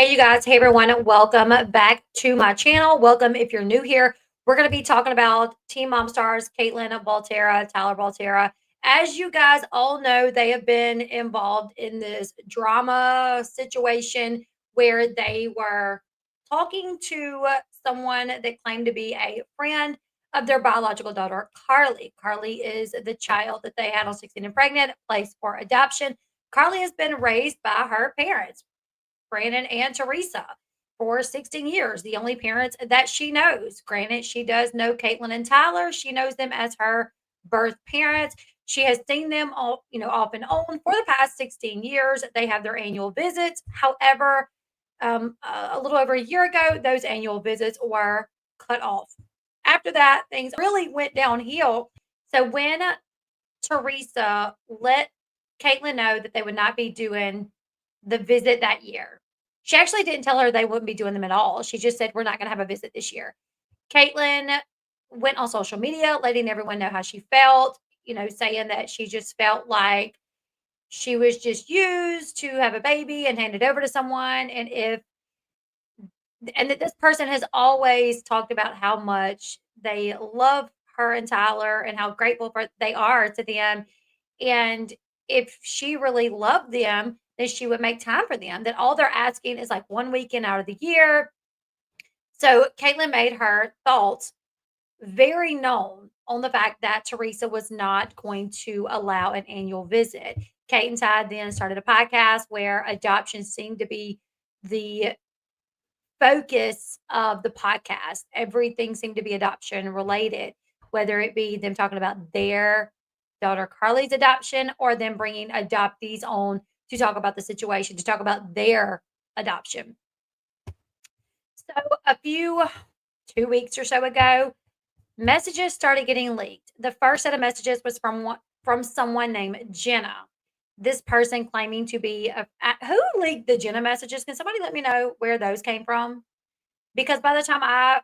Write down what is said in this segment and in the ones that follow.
Hey, you guys. Hey, everyone. Welcome back to my channel. Welcome if you're new here. We're going to be talking about Teen Mom stars Catelynn Baltierra, Tyler Baltierra. As you guys all know, they have been involved in this drama situation where they were talking to someone that claimed to be a friend of their biological daughter, Carly. Carly is the child that they had on 16 and Pregnant, placed for adoption. Carly has been raised by her parents, Brandon and Teresa, for 16 years, the only parents that she knows. Granted, she does know Catelynn and Tyler. She knows them as her birth parents. She has seen them all, off and on for the past 16 years. They have their annual visits. However, a little over a year ago, those annual visits were cut off. After that, things really went downhill. So when Teresa let Catelynn know that they would not be doing the visit that year, she actually didn't tell her they wouldn't be doing them at all. She just said, "We're not going to have a visit this year." Catelynn went on social media, letting everyone know how she felt, saying that she just felt like she was just used to have a baby and handed over to someone. And that this person has always talked about how much they love her and Tyler and how grateful they are to them. And if she really loved them, then she would make time for them. That all they're asking is like one weekend out of the year. So Catelynn made her thoughts very known on the fact that Teresa was not going to allow an annual visit. Kate and Ty then started a podcast where adoption seemed to be the focus of the podcast. Everything seemed to be adoption related, whether it be them talking about their daughter Carly's adoption or them bringing adoptees on to talk about the situation, to talk about their adoption. So a few 2 weeks or so ago, messages started getting leaked. The first set of messages was from someone named Jenna. This person claiming to be who leaked the Jenna messages? Can somebody let me know where those came from? Because by the time I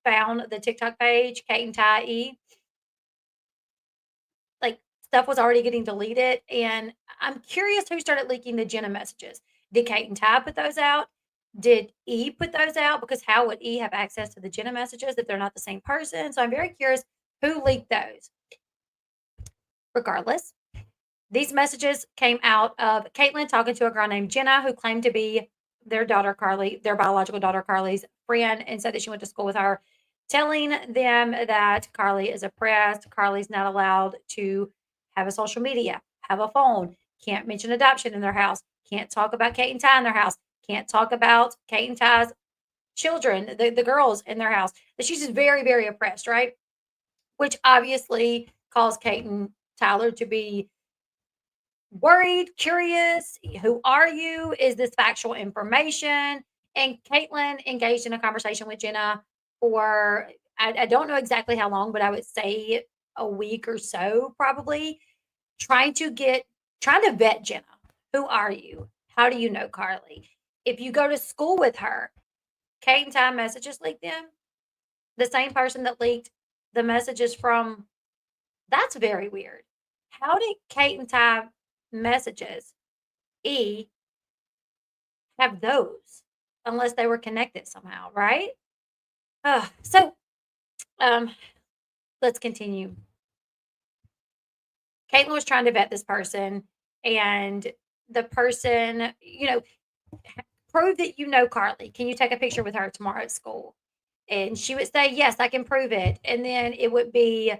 found the TikTok page, Kate and Ty E, like stuff was already getting deleted. And I'm curious who started leaking the Jenna messages. Did Kate and Ty put those out? Did E put those out? Because how would E have access to the Jenna messages if they're not the same person? So I'm very curious who leaked those. Regardless, these messages came out of Catelynn talking to a girl named Jenna who claimed to be their daughter Carly, their biological daughter Carly's friend, and said that she went to school with her, telling them that Carly is oppressed. Carly's not allowed to have a social media, have a phone, can't mention adoption in their house, can't talk about Kate and Ty in their house, can't talk about Kate and Ty's children, the girls in their house. That she's just very, very oppressed, right? Which obviously caused Kate and Tyler to be worried, curious. Who are you? Is this factual information? And Catelynn engaged in a conversation with Jenna for, I don't know exactly how long, but I would say a week or so, probably, trying to vet Jenna. Who are you? How do you know Carly? If you go to school with her, Kate and Ty messages leaked them. The same person that leaked the messages from, that's very weird. How did Kate and Ty messages E have those unless they were connected somehow, right? So let's continue. Catelynn was trying to vet this person, and the person, prove that you know Carly. Can you take a picture with her tomorrow at school? And she would say, "Yes, I can prove it." And then it would be,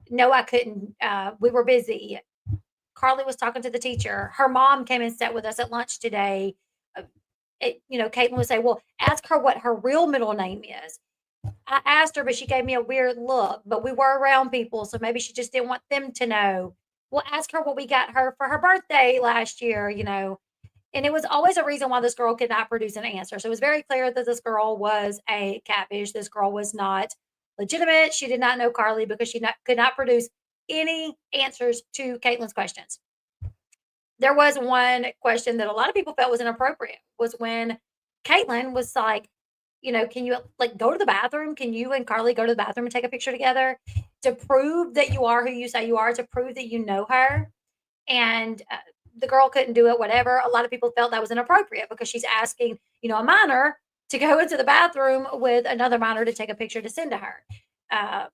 "No, I couldn't. We were busy. Carly was talking to the teacher. Her mom came and sat with us at lunch today." Catelynn would say, "Well, ask her what her real middle name is." I asked her, but she gave me a weird look. But we were around people, so maybe she just didn't want them to know. Well, ask her what we got her for her birthday last year, And it was always a reason why this girl could not produce an answer. So it was very clear that this girl was a catfish. This girl was not legitimate. She did not know Carly because she could not produce any answers to Catelynn's questions. There was one question that a lot of people felt was inappropriate, was when Catelynn was like, can you go to the bathroom? Can you and Carly go to the bathroom and take a picture together to prove that you are who you say you are, to prove that you know her? And the girl couldn't do it, whatever. A lot of people felt that was inappropriate because she's asking, a minor to go into the bathroom with another minor to take a picture to send to her. Uh,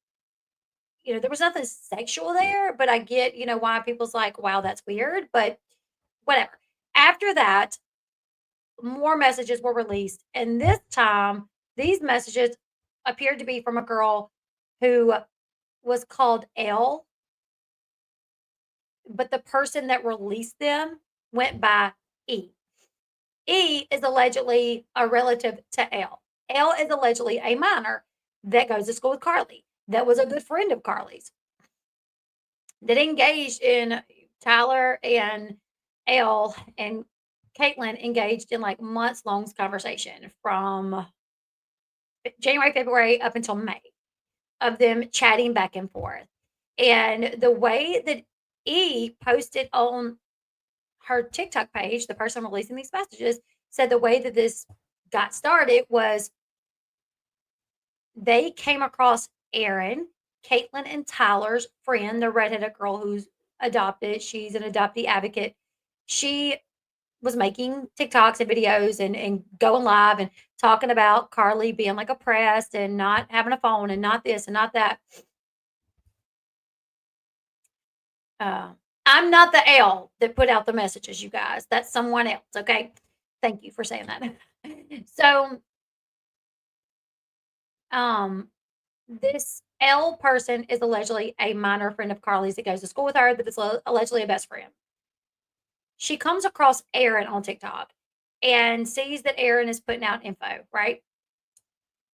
there was nothing sexual there, but I get, why people's like, wow, that's weird, but whatever. After that, more messages were released. And this time, these messages appeared to be from a girl who was called Elle, but the person that released them went by E. E is allegedly a relative to Elle. Elle is allegedly a minor that goes to school with Carly, that was a good friend of Carly's, that engaged in Tyler and Elle and Catelynn engaged in like months long conversation from January, February up until May of them chatting back and forth. And the way that E posted on her TikTok page, the person releasing these messages, said the way that this got started was they came across Erin, Catelynn and Tyler's friend, the redheaded girl who's adopted. She's an adoptee advocate. She was making TikToks and videos and going live and talking about Carly being like oppressed and not having a phone and not this and not that. I'm not the L that put out the messages, you guys. That's someone else. Okay. Thank you for saying that. So, this L person is allegedly a minor friend of Carly's that goes to school with her, that is allegedly a best friend. She comes across Erin on TikTok and sees that Erin is putting out info, right?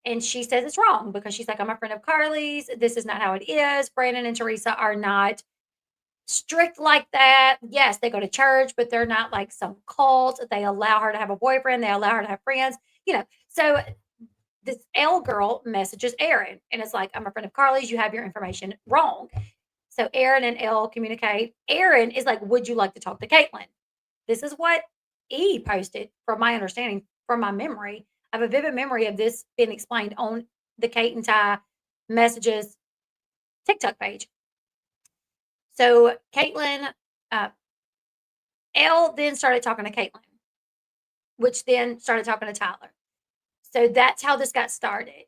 And she says it's wrong because she's like, I'm a friend of Carly's. This is not how it is. Brandon and Teresa are not strict like that. Yes, they go to church, but they're not like some cult. They allow her to have a boyfriend. They allow her to have friends, So this L girl messages Erin and it's like, I'm a friend of Carly's. You have your information wrong. So Erin and L communicate. Erin is like, would you like to talk to Catelynn? This is what E posted, from my understanding, from my memory. I have a vivid memory of this being explained on the Kate and Ty messages TikTok page. So Catelynn, Elle then started talking to Catelynn, which then started talking to Tyler. So that's how this got started.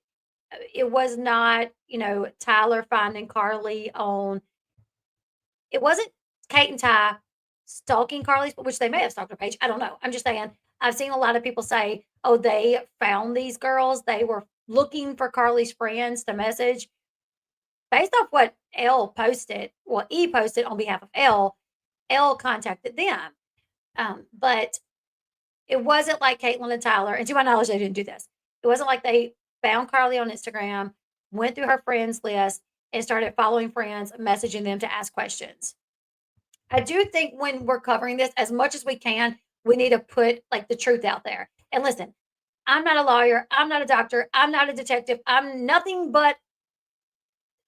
It was not, Tyler finding Carly on. It wasn't Kate and Ty stalking Carly's, which they may have stalked her page. I don't know. I'm just saying. I've seen a lot of people say, "Oh, they found these girls. They were looking for Carly's friends to message." Based off what Elle posted, well, E posted on behalf of Elle contacted them. But it wasn't like Catelynn and Tyler, and to my knowledge, they didn't do this. It wasn't like they found Carly on Instagram, went through her friends list, and started following friends, messaging them to ask questions. I do think when we're covering this, as much as we can, we need to put like the truth out there. And listen, I'm not a lawyer, I'm not a doctor, I'm not a detective, I'm nothing but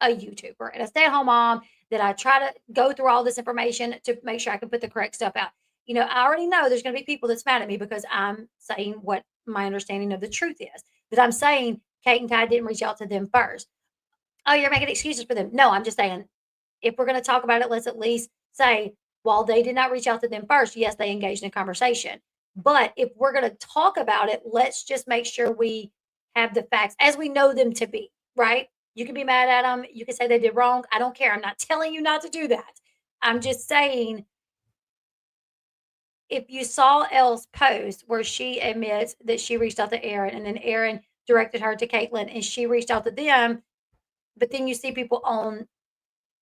a YouTuber and a stay-at-home mom that I try to go through all this information to make sure I can put the correct stuff out. I already know there's going to be people that's mad at me because I'm saying what my understanding of the truth is. But I'm saying Kate and Ty didn't reach out to them first. Oh, you're making excuses for them. No, I'm just saying if we're going to talk about it, let's at least say, while they did not reach out to them first, yes, they engaged in conversation. But if we're going to talk about it, let's just make sure we have the facts as we know them to be, right? You can be mad at them. You can say they did wrong. I don't care. I'm not telling you not to do that. I'm just saying, if you saw Elle's post where she admits that she reached out to Erin and then Erin directed her to Catelynn and she reached out to them, but then you see people on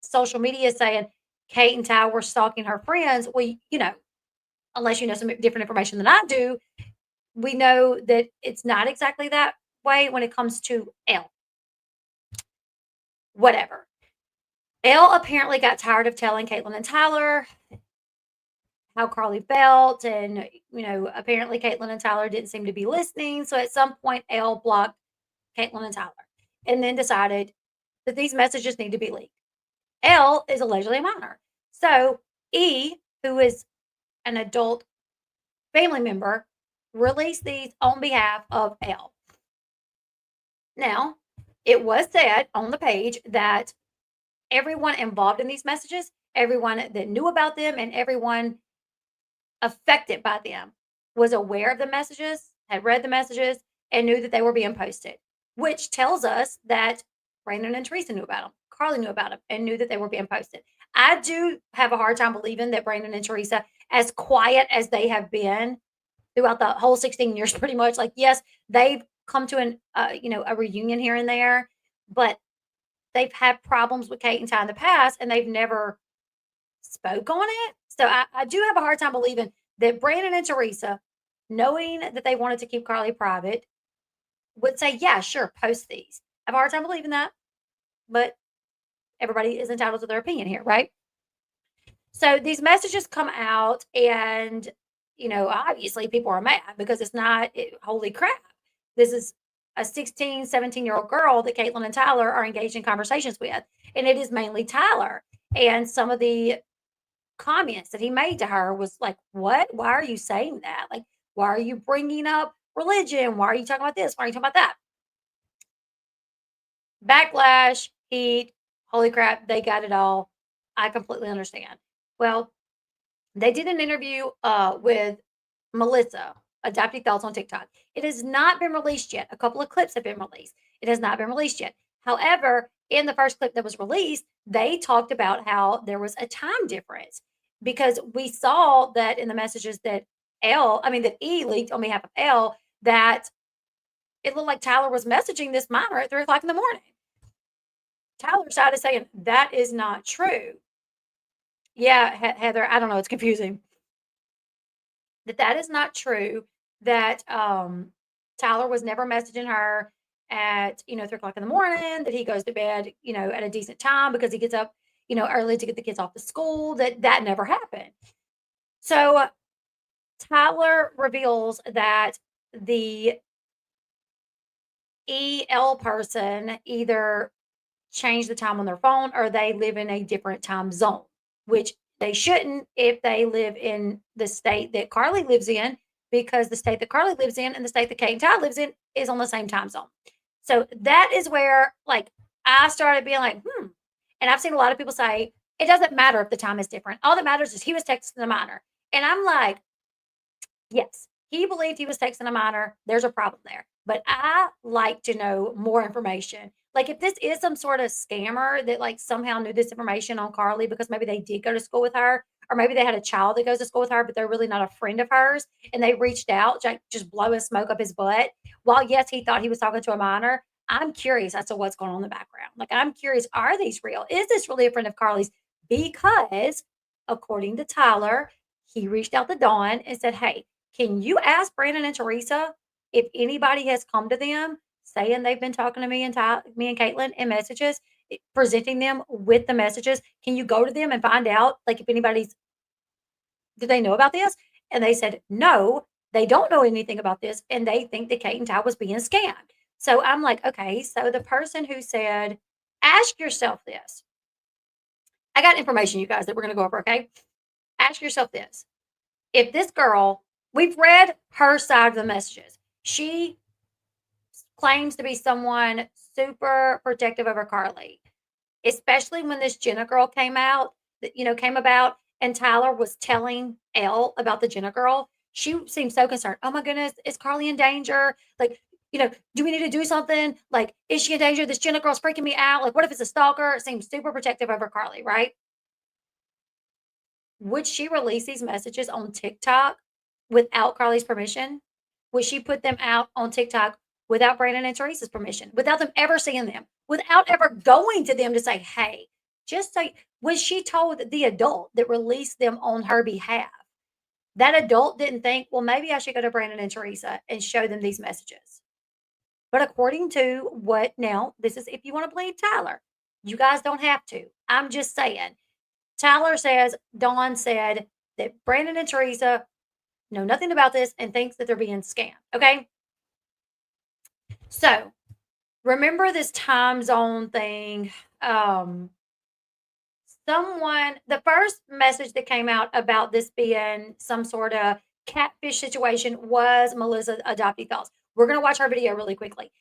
social media saying Kate and Ty were stalking her friends. Well, unless you know some different information than I do, we know that it's not exactly that way when it comes to Elle. Whatever. Elle apparently got tired of telling Catelynn and Tyler how Carly felt, and apparently Catelynn and Tyler didn't seem to be listening. So at some point, Elle blocked Catelynn and Tyler, and then decided that these messages need to be leaked. Elle is allegedly a minor, so E, who is an adult family member, released these on behalf of Elle. Now, it was said on the page that everyone involved in these messages, everyone that knew about them, and everyone affected by them was aware of the messages, had read the messages, and knew that they were being posted, which tells us that Brandon and Teresa knew about them. Carly knew about them and knew that they were being posted. I do have a hard time believing that Brandon and Teresa, as quiet as they have been throughout the whole 16 years, pretty much, like, yes, they've come to a reunion here and there, but they've had problems with Kate and Ty in the past, and they've never spoke on it. So I do have a hard time believing that Brandon and Teresa, knowing that they wanted to keep Carly private, would say, yeah, sure, post these. I have a hard time believing that, but everybody is entitled to their opinion here, right? So these messages come out, and obviously people are mad because it's not holy crap. This is a 16, 17-year-old girl that Catelynn and Tyler are engaged in conversations with, and it is mainly Tyler. And some of the comments that he made to her was like, what? Why are you saying that? Like, why are you bringing up religion? Why are you talking about this? Why are you talking about that? Backlash, heat, holy crap, they got it all. I completely understand. Well, they did an interview with Melissa, Adoptee Thoughts on TikTok. It has not been released yet. A couple of clips have been released. It has not been released yet. However, in the first clip that was released, they talked about how there was a time difference because we saw that in the messages that that E leaked on behalf of Elle, that it looked like Tyler was messaging this minor at 3 o'clock in the morning. Tyler started saying that is not true. Yeah, Heather, I don't know. It's confusing. That is not true. That Tyler was never messaging her at 3 o'clock in the morning. That he goes to bed at a decent time because he gets up early to get the kids off to school. That never happened. So Tyler reveals that the EL person either changed the time on their phone or they live in a different time zone, which they shouldn't if they live in the state that Carly lives in, because the state that Carly lives in and the state that Kate and Ty lives in is on the same time zone. So that is where, like, I started being like, And I've seen a lot of people say, it doesn't matter if the time is different. All that matters is he was texting the minor. And I'm like, yes, he believed he was texting a minor. There's a problem there. But I like to know more information. Like, if this is some sort of scammer that like somehow knew this information on Carly because maybe they did go to school with her, or maybe they had a child that goes to school with her, but they're really not a friend of hers, and they reached out just blowing smoke up his butt. While yes, he thought he was talking to a minor. I'm curious as to what's going on in the background. Like, I'm curious, are these real? Is this really a friend of Carly's? Because according to Tyler, he reached out to Dawn and said, hey, can you ask Brandon and Teresa if anybody has come to them saying they've been talking to me and Catelynn in messages, presenting them with the messages? Can you go to them and find out, like, if anybody's, do they know about this? And they said, no, they don't know anything about this. And they think that Kate and Ty was being scammed. So I'm like, okay, so the person who said, ask yourself this. I got information, you guys, that we're going to go over, okay? Ask yourself this. If this girl, we've read her side of the messages. She claims to be someone super protective over Carly, especially when this Jenna girl came about, and Tyler was telling Elle about the Jenna girl. She seemed so concerned. Oh my goodness, is Carly in danger? Like, do we need to do something? Like, is she in danger? This Jenna girl's freaking me out. Like, what if it's a stalker? It seems super protective over Carly, right? Would she release these messages on TikTok without Carly's permission? Would she put them out on TikTok without Brandon and Teresa's permission, without them ever seeing them, without ever going to them to say, hey, just say, was she told the adult that released them on her behalf? That adult didn't think, well, maybe I should go to Brandon and Teresa and show them these messages. But according to what now, this is if you want to believe Tyler, you guys don't have to. I'm just saying. Tyler says, Dawn said that Brandon and Teresa know nothing about this and thinks that they're being scammed. Okay. So remember this time zone thing. The first message that came out about this being some sort of catfish situation was Melissa Adoptee Thoughts. We're going to watch our video really quickly.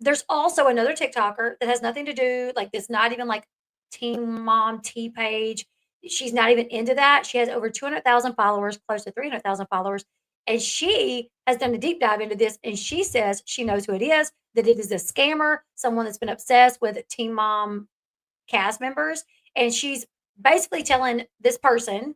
There's also another TikToker that has nothing to do, like, this, not even like Teen Mom T page. she's not even into that. She has over 200,000 followers, close to 300,000 followers. And she has done a deep dive into this. And she says she knows who it is, that it is a scammer, someone that's been obsessed with Teen Mom cast members. And she's basically telling this person,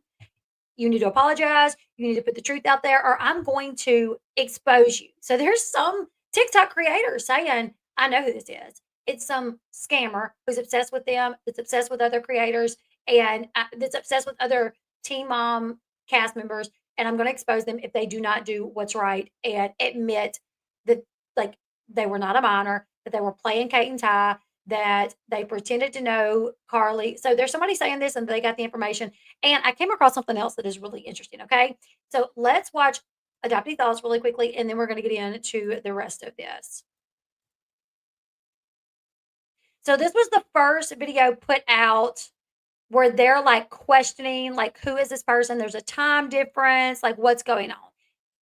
you need to apologize. You need to put the truth out there, or I'm going to expose you. So there's some TikTok creators saying, I know who this is. It's some scammer who's obsessed with them, that's obsessed with other creators, and that's obsessed with other Teen Mom cast members. And I'm going to expose them if they do not do what's right and admit that, like, they were not a minor, that they were playing Kate and Ty, that they pretended to know Carly. So there's somebody saying this and they got the information. And I came across something else that is really interesting. Okay. So let's watch Adoptee Thoughts really quickly, and then we're going to get into the rest of this. So this was the first video put out where they're like questioning, like, who is this person? There's a time difference, like, what's going on?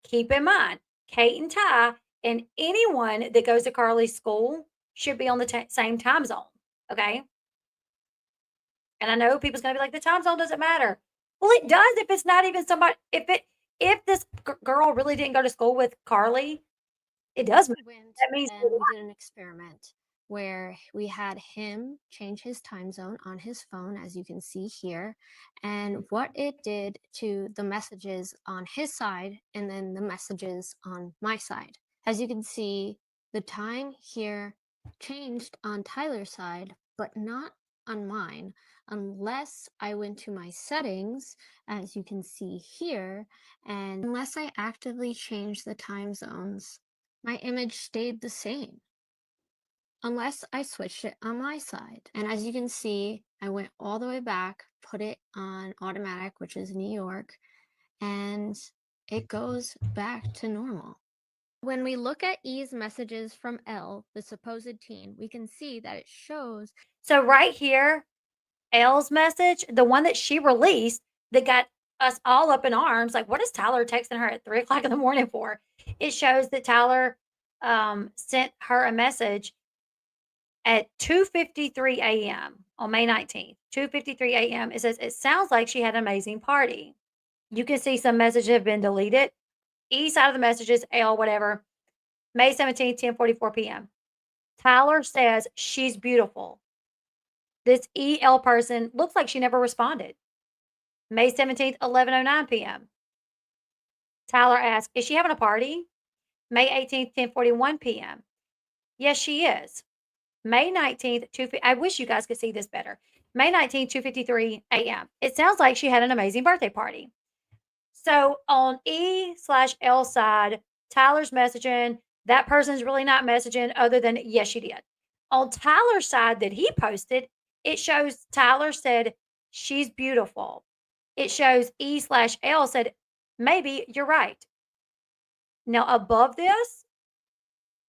Keep in mind, Kate and Ty and anyone that goes to Carly's school should be on the same time zone. Okay. And I know people's gonna be like, the time zone doesn't matter. Well, it does if it's not even somebody. If this girl really didn't go to school with Carly, it does matter. Went That means and we did an experiment where we had him change his time zone on his phone, as you can see here, and what it did to the messages on his side and then the messages on my side. As you can see, the time here changed on Tyler's side, but not on mine, unless I went to my settings, as you can see here, and unless I actively change the time zones, my image stayed the same unless I switched it on my side. And as you can see, I went all the way back, put it on automatic, which is New York, and it goes back to normal. When we look at E's messages from Elle, the supposed teen, we can see that it shows. so right here, Elle's message, the one that she released that got us all up in arms. Like, what is Tyler texting her at 3 o'clock in the morning for? It shows that Tyler sent her a message at 2:53 a.m. on May 19th, 2:53 a.m. It says, it sounds like she had an amazing party. You can see some messages have been deleted. E side of the messages, L, whatever. May 17th, 10:44 p.m. Tyler says she's beautiful. This EL person looks like she never responded. May 17th, 11:09 p.m. Tyler asks, is she having a party? May 18th, 10:41 p.m. Yes, she is. May 19th, 2, I wish you guys could see this better. May 19th, 2:53 a.m. It sounds like she had an amazing birthday party. So on E/L side, Tyler's messaging. That person's really not messaging other than, yes, she did. On Tyler's side that he posted, it shows Tyler said, she's beautiful. It shows E/L said, maybe you're right. Now, above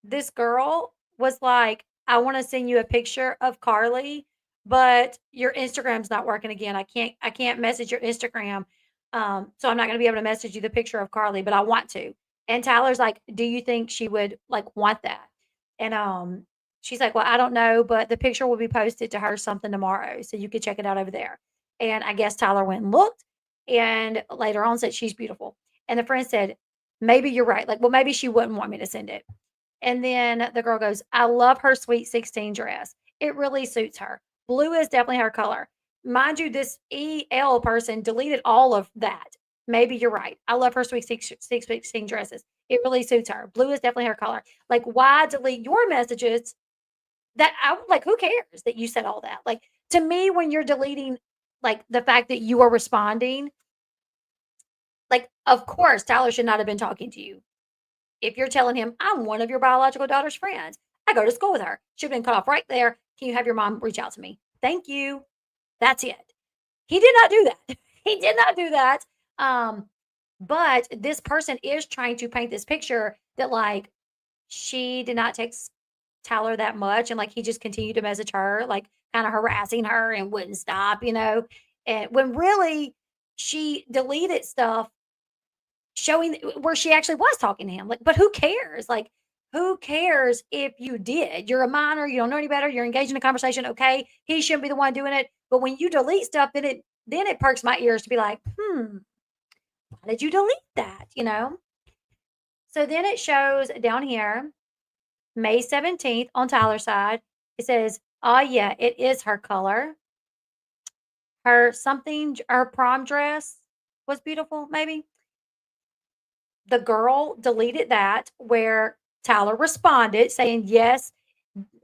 this girl was like, I want to send you a picture of Carly, but your Instagram's not working again. I can't message your Instagram. So I'm not going to be able to message you the picture of Carly, but I want to. And Tyler's like, do you think she would like want that? And she's like, well, I don't know, but the picture will be posted to her something tomorrow. So you could check it out over there. And I guess Tyler went and looked and later on said she's beautiful. And the friend said, maybe you're right. Like, well, maybe she wouldn't want me to send it. And then the girl goes, I love her Sweet 16 dress. It really suits her. Blue is definitely her color. Mind you, this EL person deleted all of that. Maybe you're right. I love her Sweet 16 dresses. It really suits her. Blue is definitely her color. Like, why delete your messages that I like, who cares that you said all that? Like, to me, when you're deleting, like, the fact that you are responding, like, of course, Tyler should not have been talking to you. If you're telling him, I'm one of your biological daughter's friends, I go to school with her. Should have been cut off right there. Can you have your mom reach out to me? Thank you. That's it. He did not do that. He did not do that. But this person is trying to paint this picture that, like, she did not text Tyler that much and, like, he just continued to message her, like, kinda harassing her and wouldn't stop, and when really she deleted stuff showing where she actually was talking to him. Like, but who cares? Like, who cares if you did? You're a minor, you don't know any better, you're engaged in a conversation, okay, he shouldn't be the one doing it. But when you delete stuff, then it perks my ears to be like, why did you delete that? So then it shows down here, May 17th on Tyler's side. It says, oh, yeah, it is her color. Her prom dress was beautiful, maybe. The girl deleted that where Tyler responded saying, yes,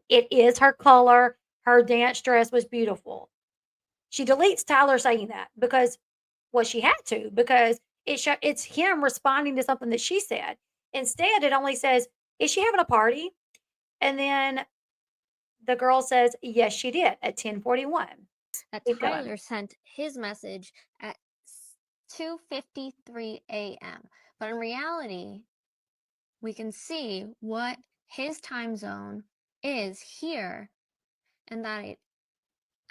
it is her color. Her dance dress was beautiful. She deletes Tyler saying that because, well, she had to because it's him responding to something that she said. Instead, it only says, is she having a party? And then the girl says, yes, she did at 10:41. That Keep going. Tyler sent his message at 2:53 a.m. But in reality, we can see what his time zone is here and that it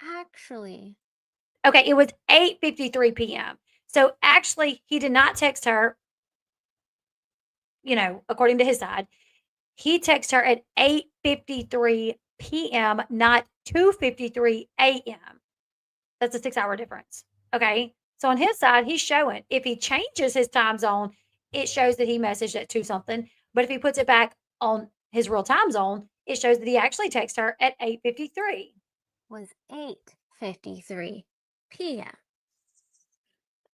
actually Okay, it was 8:53 p.m. So actually, he did not text her, according to his side. He texted her at 8:53 p.m., not 2:53 a.m. That's a 6-hour difference. Okay. So on his side, he's showing if he changes his time zone, it shows that he messaged at 2 something. But if he puts it back on his real time zone, it shows that he actually texted her at 8:53. was 8:53 p.m.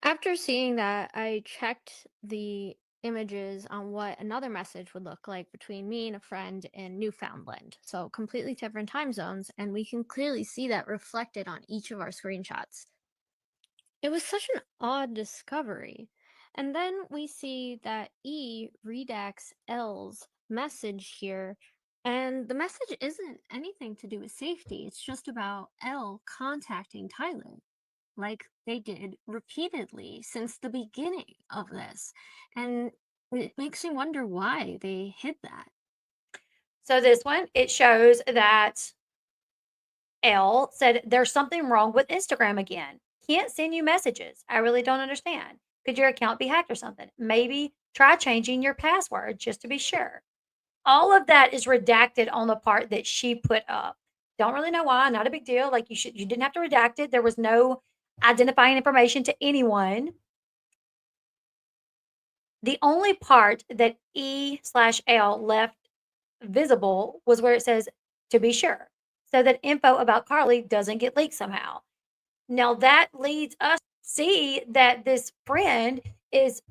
After seeing that, I checked the images on what another message would look like between me and a friend in Newfoundland. So, completely different time zones, and we can clearly see that reflected on each of our screenshots. It was such an odd discovery. And then we see that E redacts L's message here, and the message isn't anything to do with safety. It's just about L contacting Tyler like they did repeatedly since the beginning of this. And it makes me wonder why they hid that. So this one, it shows that L said, there's something wrong with Instagram again. Can't send you messages. I really don't understand. Could your account be hacked or something? Maybe try changing your password just to be sure. All of that is redacted on the part that she put up. Don't really know why, not a big deal. Like you didn't have to redact it. There was no identifying information to anyone. The only part that E/L left visible was where it says to be sure, so that info about Carly doesn't get leaked somehow. Now that leads us to see that this friend is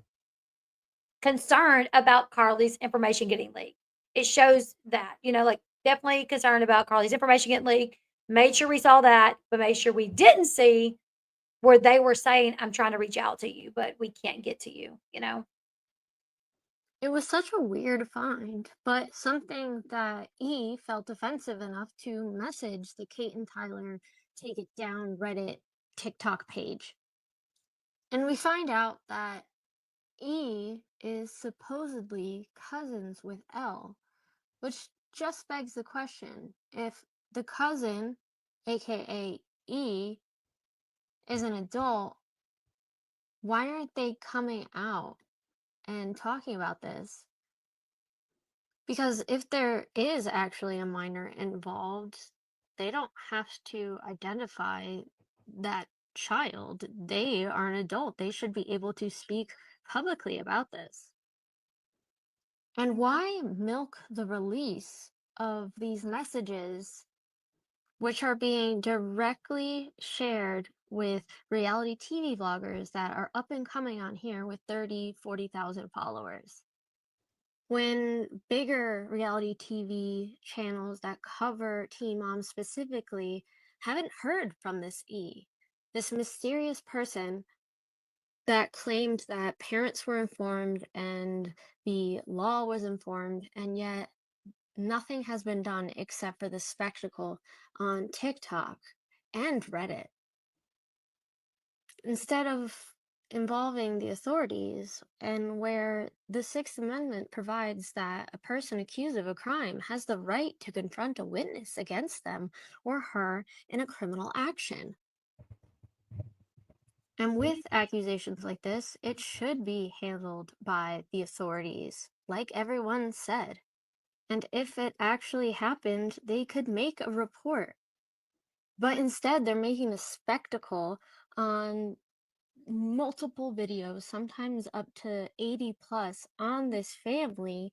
concerned about Carly's information getting leaked. It shows that, like definitely concerned about Carly's information getting leaked. Made sure we saw that, but made sure we didn't see where they were saying, I'm trying to reach out to you, but we can't get to you. It was such a weird find, but something that E felt offensive enough to message the Kate and Tyler Take It Down Reddit TikTok page. And we find out that E is supposedly cousins with L, which just begs the question if the cousin, aka E, is an adult, why aren't they coming out and talking about this? Because if there is actually a minor involved, they don't have to identify that child. They are an adult. They should be able to speak publicly about this. And why milk the release of these messages, which are being directly shared with reality TV vloggers that are up and coming on here with 30, 40,000 followers? When bigger reality TV channels that cover teen moms specifically haven't heard from this E, this mysterious person that claimed that parents were informed and the law was informed, and yet nothing has been done except for the spectacle on TikTok and Reddit. Instead of involving the authorities, and where the Sixth Amendment provides that a person accused of a crime has the right to confront a witness against them or her in a criminal action. And with accusations like this, it should be handled by the authorities, like everyone said. And if it actually happened, they could make a report. But instead, they're making a spectacle on multiple videos, sometimes up to 80 plus, on this family,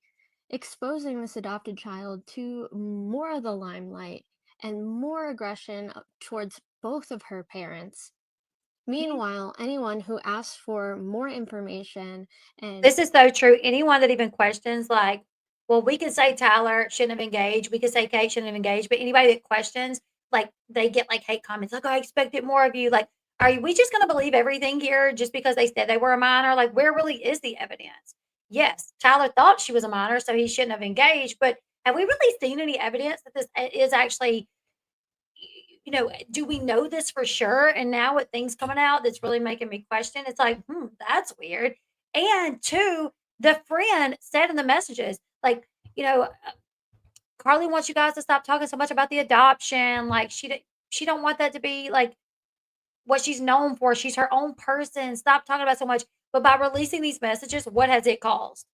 exposing this adopted child to more of the limelight and more aggression towards both of her parents. Meanwhile, anyone who asks for more information and This is so true. Anyone that even questions, like, well, we could say Tyler shouldn't have engaged. We could say Kate shouldn't have engaged. But anybody that questions, like, they get like hate comments, like, I expected more of you. Like, are we just going to believe everything here just because they said they were a minor? Like, where really is the evidence? Yes, Tyler thought she was a minor, so he shouldn't have engaged. But have we really seen any evidence that this is actually, do we know this for sure? And now with things coming out that's really making me question, it's like, that's weird. And two, the friend said in the messages, like, you know, Carly wants you guys to stop talking so much about the adoption. Like she don't want that to be like what she's known for. She's her own person. Stop talking about so much. But by releasing these messages, what has it caused?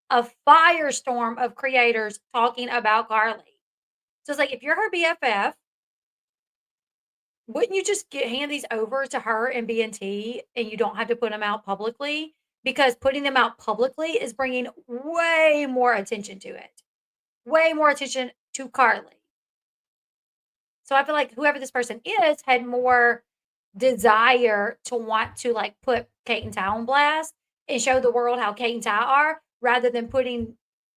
A firestorm of creators talking about Carly. So it's like if you're her BFF, wouldn't you just hand these over to her and B&T and you don't have to put them out publicly? Because putting them out publicly is bringing way more attention to it. Way more attention to Carly. So I feel like whoever this person is had more desire to want to like put Kate and Ty on blast and show the world how Kate and Ty are rather than putting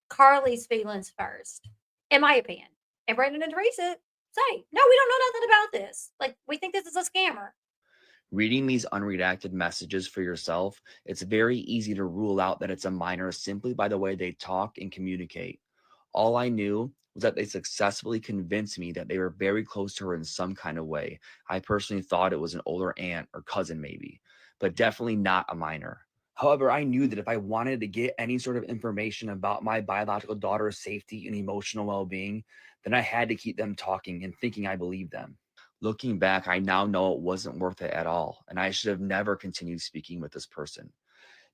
Carly's feelings first, in my opinion. And Brandon and Teresa say, no, we don't know nothing about this. Like, we think this is a scammer. Reading these unredacted messages for yourself, it's very easy to rule out that it's a minor simply by the way they talk and communicate. All I knew was that they successfully convinced me that they were very close to her in some kind of way. I personally thought it was an older aunt or cousin maybe, but definitely not a minor. However, I knew that if I wanted to get any sort of information about my biological daughter's safety and emotional well-being, then I had to keep them talking and thinking I believed them. Looking back, I now know it wasn't worth it at all, and I should have never continued speaking with this person.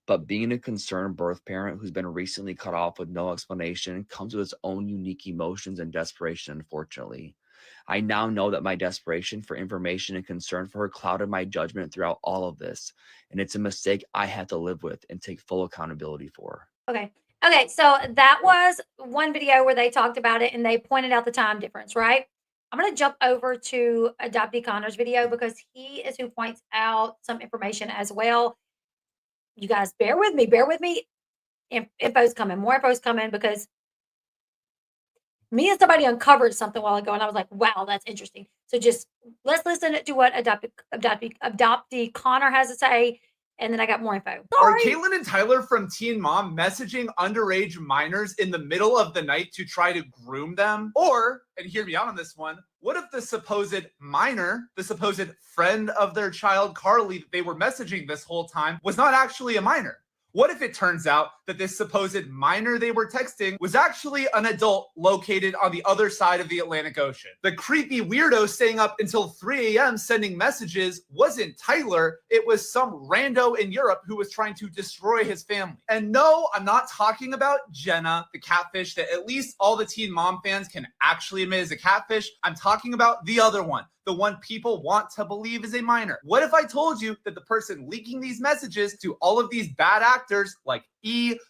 But being a concerned birth parent who's been recently cut off with no explanation comes with its own unique emotions and desperation, unfortunately. I now know that my desperation for information and concern for her clouded my judgment throughout all of this, and it's a mistake I had to live with and take full accountability for. Okay. Okay. So that was one video where they talked about it and they pointed out the time difference, right? I'm going to jump over to Adoptee Connor's video because he is who points out some information as well. You guys bear with me. Bear with me. Info's coming. More info's coming because me and somebody uncovered something a while ago and I was like, wow, that's interesting. So just let's listen to what Adoptee Connor has to say. And then I got more info. Are Catelynn and Tyler from Teen Mom messaging underage minors in the middle of the night to try to groom them? Or, and hear me out on this one, what if the supposed minor, the supposed friend of their child, Carly, that they were messaging this whole time, was not actually a minor? What if it turns out that this supposed minor they were texting was actually an adult located on the other side of the Atlantic Ocean? The creepy weirdo staying up until 3 a.m. sending messages wasn't Tyler, it was some rando in Europe who was trying to destroy his family. And no, I'm not talking about Jenna, the catfish that at least all the Teen Mom fans can actually admit is a catfish. I'm talking about the other one. The one people want to believe is a minor. What if I told you that the person leaking these messages to all of these bad actors like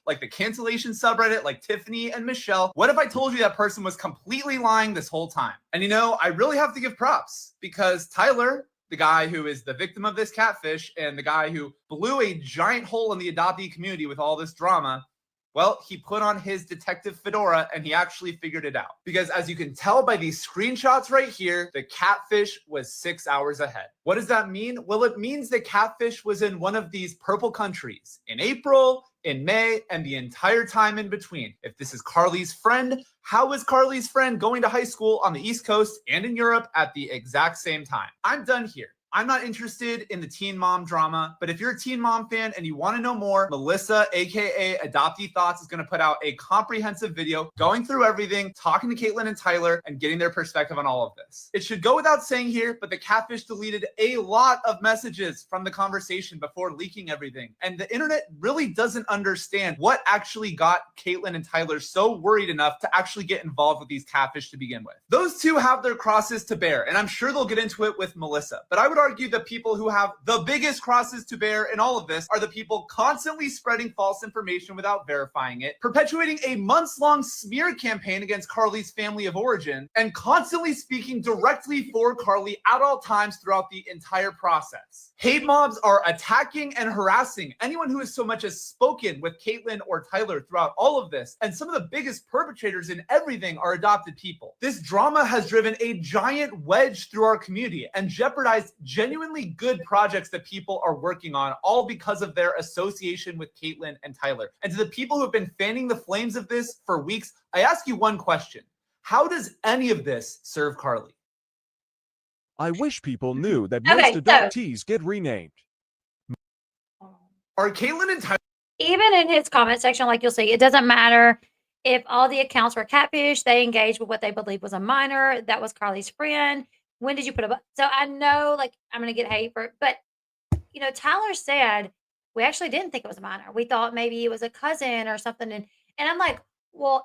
like the cancellation subreddit, like Tiffany and Michelle, what if I told you that person was completely lying this whole time? And I really have to give props because Tyler, the guy who is the victim of this catfish and the guy who blew a giant hole in the adoptee community with all this drama, well, he put on his detective fedora and he actually figured it out. Because as you can tell by these screenshots right here, the catfish was 6 hours ahead. What does that mean? Well, it means the catfish was in one of these purple countries in April, in May, and the entire time in between. If this is Carly's friend, how is Carly's friend going to high school on the East Coast and in Europe at the exact same time? I'm done here. I'm not interested in the Teen Mom drama, but if you're a Teen Mom fan and you want to know more, Melissa, aka Adoptee Thoughts, is going to put out a comprehensive video going through everything, talking to Catelynn and Tyler, and getting their perspective on all of this. It should go without saying here, but the catfish deleted a lot of messages from the conversation before leaking everything. And the internet really doesn't understand what actually got Catelynn and Tyler so worried enough to actually get involved with these catfish to begin with. Those two have their crosses to bear, and I'm sure they'll get into it with Melissa, but I would would argue the people who have the biggest crosses to bear in all of this are the people constantly spreading false information without verifying it, perpetuating a months-long smear campaign against Carly's family of origin, and constantly speaking directly for Carly at all times throughout the entire process. Hate mobs are attacking and harassing anyone who has so much as spoken with Catelynn or Tyler throughout all of this, and some of the biggest perpetrators in everything are adopted people. This drama has driven a giant wedge through our community and jeopardized genuinely good projects that people are working on, all because of their association with Catelynn and Tyler. And to the people who have been fanning the flames of this for weeks, I ask you one question. How does any of this serve Carly? I wish people knew that Okay, most so- adoptees get renamed. Are Catelynn and Tyler Even in his comment section, like you'll see, it doesn't matter if all the accounts were catfish. They engaged with what they believed was a minor. That was Carly's friend. When did you put a? So I know, like, I'm gonna get hate for it, but you know, Tyler said we actually didn't think it was a minor. We thought maybe it was a cousin or something, and I'm like, well,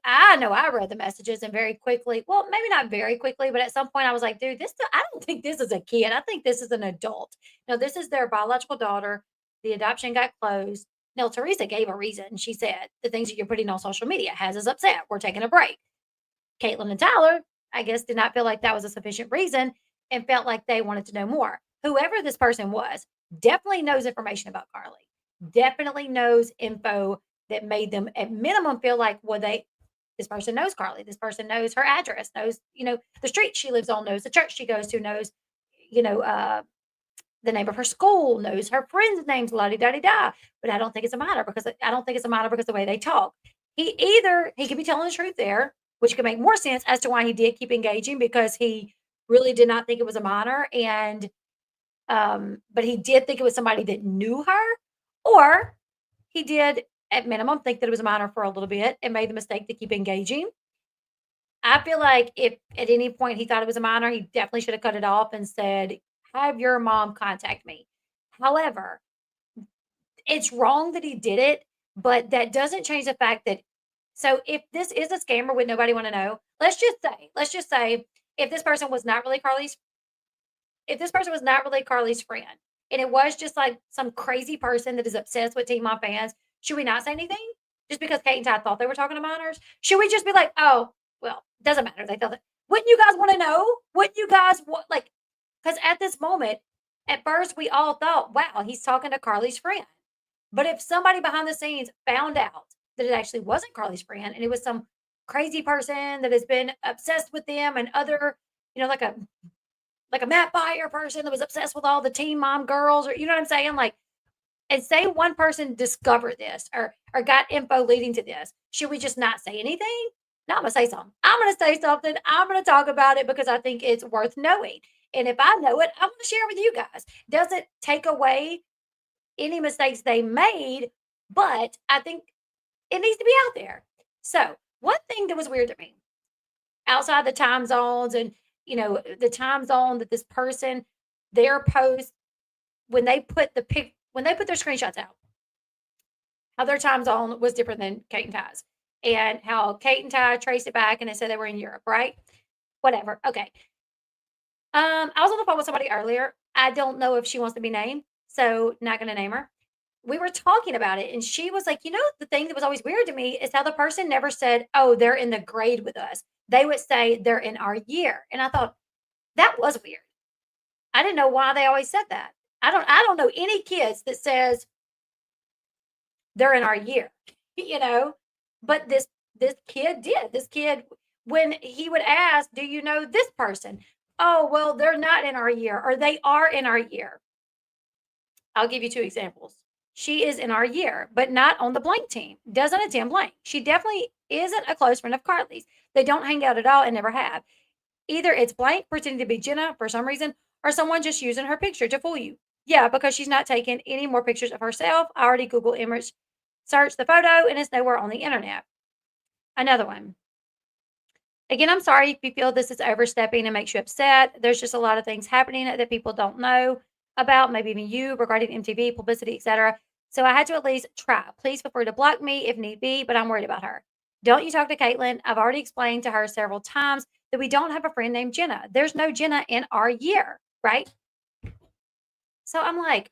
I know I read the messages and very quickly, well, maybe not very quickly, but at some point I was like, dude, I don't think this is a kid. I think this is an adult. No, this is their biological daughter. The adoption got closed. Now, Teresa gave a reason. She said, the things that you're putting on social media has us upset. We're taking a break. Catelynn and Tyler, I guess, did not feel like that was a sufficient reason and felt like they wanted to know more. Whoever this person was definitely knows information about Carly, definitely knows info that made them at minimum feel like, well, this person knows Carly. This person knows her address, knows, you know, the street she lives on, knows the church she goes to, knows, you know, the name of her school, knows her friends' names, la-di-da-di-da. But I don't think it's a matter because of the way they talk. He could be telling the truth there, which could make more sense as to why he did keep engaging, because he really did not think it was a minor, and but he did think it was somebody that knew her, or he did at minimum think that it was a minor for a little bit and made the mistake to keep engaging. I feel like if at any point he thought it was a minor, he definitely should have cut it off and said, have your mom contact me. However, it's wrong that he did it, but that doesn't change the fact that, so if this is a scammer, would nobody want to know? Let's just say if this person was not really Carly's friend, and it was just like some crazy person that is obsessed with Teen Mom fans, should we not say anything? Just because Kate and Ty thought they were talking to minors? Should we just be like, oh, well, doesn't matter. They thought that. Wouldn't you guys want to know? Wouldn't you guys want, like, because at this moment, at first we all thought, wow, he's talking to Carly's friend. But if somebody behind the scenes found out that it actually wasn't Carly's friend and it was some crazy person that has been obsessed with them and other, you know, like a Matt Buyer person that was obsessed with all the Teen Mom girls, or you know what I'm saying? Like, and say one person discovered this or got info leading to this, should we just not say anything? No, I'm gonna say something. I'm gonna say something. I'm gonna talk about it because I think it's worth knowing. And if I know it, I'm gonna share it with you guys. Doesn't take away any mistakes they made, but I think it needs to be out there. So one thing that was weird to me, outside the time zones and, you know, the time zone that this person, their post, when they put their screenshots out, how their time zone was different than Kate and Ty's, and how Kate and Ty traced it back and they said they were in Europe, right? Whatever. Okay. I was on the phone with somebody earlier. I don't know if she wants to be named, so not going to name her. We were talking about it, and she was like, you know, the thing that was always weird to me is how the person never said, oh, they're in the grade with us. They would say they're in our year. And I thought that was weird. I didn't know why they always said that. I don't know any kids that says they're in our year, you know, but this kid did. This kid, when he would ask, do you know this person? Oh, well, they're not in our year, or they are in our year. I'll give you 2 examples. She is in our year, but not on the blank team. Doesn't attend blank. She definitely isn't a close friend of Carly's. They don't hang out at all and never have. Either it's blank pretending to be Jenna for some reason, or someone just using her picture to fool you. Yeah, because she's not taking any more pictures of herself. I already Google image searched the photo, and it's nowhere on the internet. Another one. Again, I'm sorry if you feel this is overstepping and makes you upset. There's just a lot of things happening that people don't know about, maybe even you, regarding MTV, publicity, etc. So I had to at least try. Please feel free to block me if need be, but I'm worried about her. Don't you talk to Catelynn. I've already explained to her several times that we don't have a friend named Jenna. There's no Jenna in our year, right? So I'm like,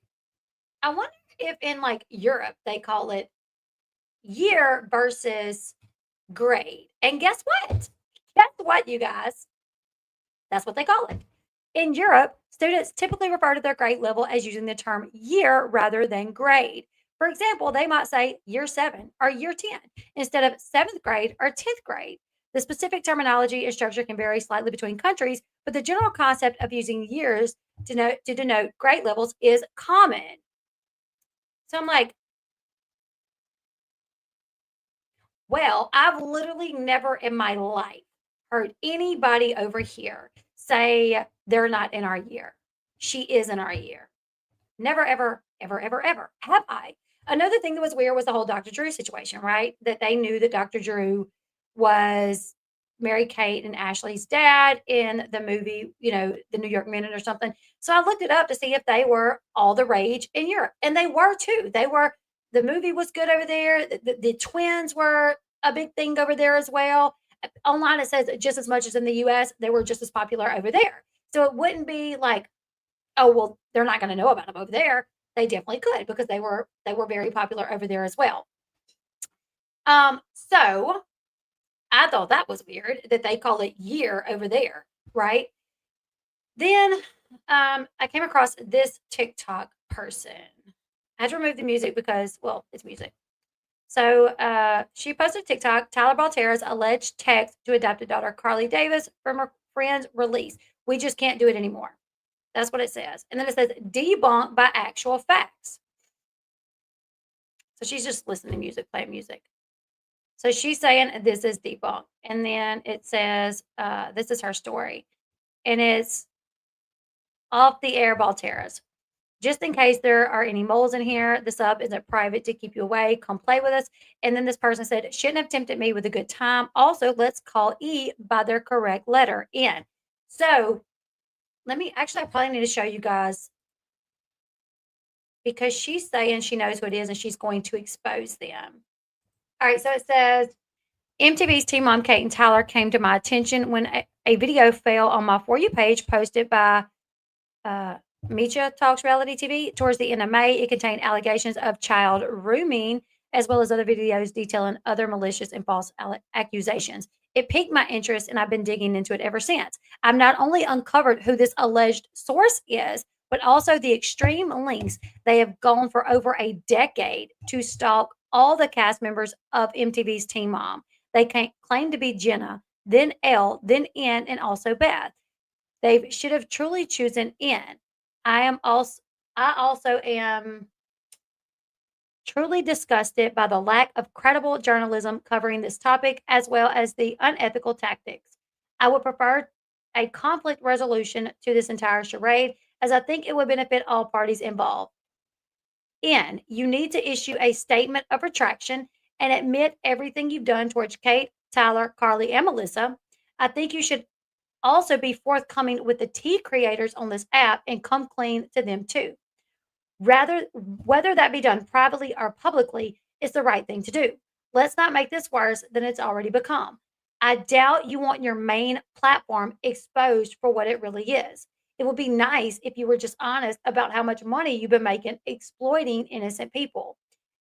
I wonder if in like Europe they call it year versus grade. And guess what? Guess what, you guys? That's what they call it. In Europe, students typically refer to their grade level as using the term year rather than grade. For example, they might say year 7 or year 10 instead of 7th grade or 10th grade. The specific terminology and structure can vary slightly between countries, but the general concept of using years to denote grade levels is common. So I'm like, well, I've literally never in my life heard anybody over here say they're not in our year. She is in our year. Never, ever, ever, ever, ever have I. Another thing that was weird was the whole Dr. Drew situation, right? That they knew that Dr. Drew was Mary Kate and Ashley's dad in the movie, the New York Minute or something. So I looked it up to see if they were all the rage in Europe. And they were too. The movie was good over there. The twins were a big thing over there as well. Online, it says just as much as in the US, they were just as popular over there. So it wouldn't be like, oh, well, they're not going to know about them over there. They definitely could because they were very popular over there as well. So I thought that was weird that they call it year over there, right? Then I came across this TikTok person. I had to remove the music because, well, it's music. So she posted TikTok, Tyler Baltierra's alleged text to adopted daughter Carly Davis from her friend's release. We just can't do it anymore. That's what it says. And then it says debunked by actual facts. So she's just listening to music, playing music. So she's saying this is debunked. And then it says this is her story. And it's off the air Baltierra's. Just in case there are any moles in here, the sub isn't private to keep you away. Come play with us. And then this person said, shouldn't have tempted me with a good time. Also, let's call E by their correct letter, N. So I probably need to show you guys because she's saying she knows who it is and she's going to expose them. All right, so it says MTV's Teen Mom Kate and Tyler came to my attention when a video fell on my For You page posted by Micha Talks Reality TV. Towards the end of May, it contained allegations of child grooming as well as other videos detailing other malicious and false accusations. It piqued my interest and I've been digging into it ever since. I've not only uncovered who this alleged source is, but also the extreme lengths they have gone for over a decade to stalk all the cast members of MTV's Teen Mom. They claim to be Jenna, then Elle, then N, and also Beth. They should have truly chosen N. I also am truly disgusted by the lack of credible journalism covering this topic, as well as the unethical tactics. I would prefer a conflict resolution to this entire charade, as I think it would benefit all parties involved. N, you need to issue a statement of retraction and admit everything you've done towards Kate, Tyler, Carly, and Melissa. I think you should also be forthcoming with the tea creators on this app and come clean to them too. Whether that be done privately or publicly is the right thing to do. Let's not make this worse than it's already become. I doubt you want your main platform exposed for what it really is. It would be nice if you were just honest about how much money you've been making exploiting innocent people,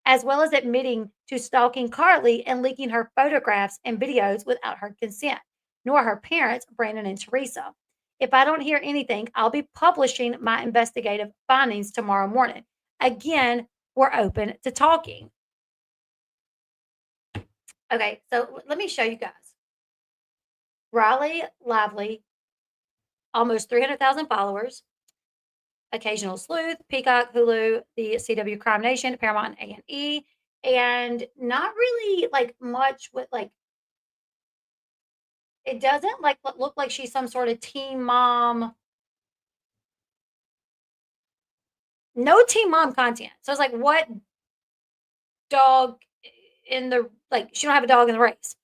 as well as admitting to stalking Carly and leaking her photographs and videos without her consent, nor her parents, Brandon and Teresa. If I don't hear anything, I'll be publishing my investigative findings tomorrow morning. Again, we're open to talking. Okay, so let me show you guys. Riley Lively, almost 300,000 followers. Occasional Sleuth, Peacock, Hulu, the CW Crime Nation, Paramount, A&E, and not really like much with like. It doesn't look like she's some sort of teen mom. No teen mom content. So it's like, what dog in the she don't have a dog in the race.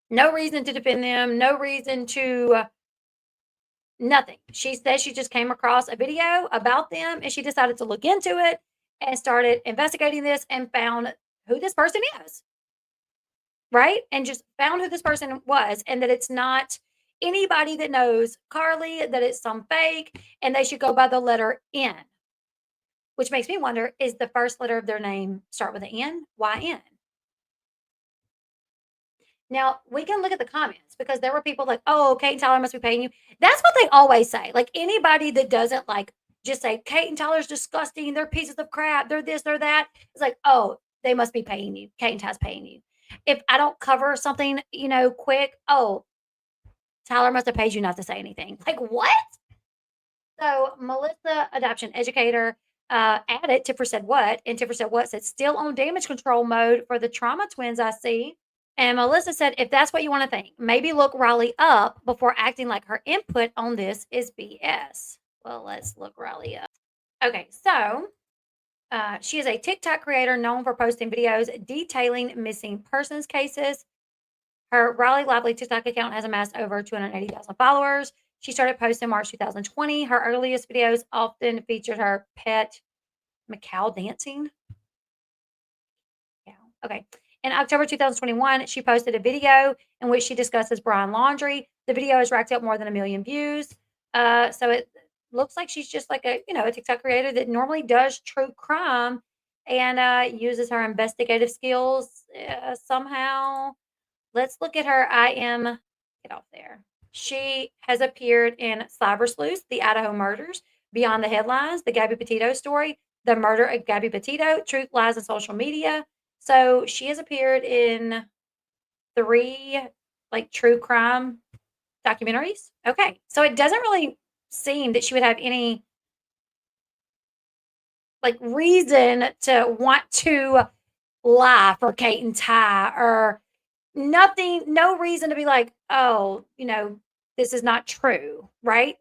No reason to defend them. No reason to nothing. She says she just came across a video about them and she decided to look into it and started investigating this and found who this person is. Right? And just found who this person was and that it's not anybody that knows Carly that it's some fake and they should go by the letter N, which makes me wonder, is the first letter of their name start with an N? Why N? Now, we can look at the comments because there were people like, oh, Kate and Tyler must be paying you. That's what they always say. Like anybody that doesn't like just say Kate and Tyler's disgusting, they're pieces of crap, they're this, they're that. It's like, oh, they must be paying you. Kate and Ty's paying you. If I don't cover something, quick, oh, Tyler must have paid you not to say anything. Like what? So Melissa, adoption educator, added Tiffer said what? And Tiffer said what? Said still on damage control mode for the trauma twins, I see. And Melissa said, if that's what you want to think, maybe look Riley up before acting like her input on this is BS. Well, let's look Riley up. Okay, so she is a TikTok creator known for posting videos detailing missing persons cases. Her Riley Lively TikTok account has amassed over 280,000 followers. She started posting March 2020. Her earliest videos often featured her pet Macau dancing. Yeah, okay. In October 2021, she posted a video in which she discusses Brian Laundrie. The video has racked up more than 1 million views. So it looks like she's just like a TikTok creator that normally does true crime and uses her investigative skills somehow. Let's look at her. Get off there. She has appeared in Cyber Sleuths, The Idaho Murders, Beyond the Headlines, The Gabby Petito Story, The Murder of Gabby Petito, Truth, Lies, and Social Media. So she has appeared in 3 like true crime documentaries. Okay. So it doesn't really seem that she would have any like reason to want to lie for Kate and Ty or nothing, no reason to be like, oh, this is not true, right?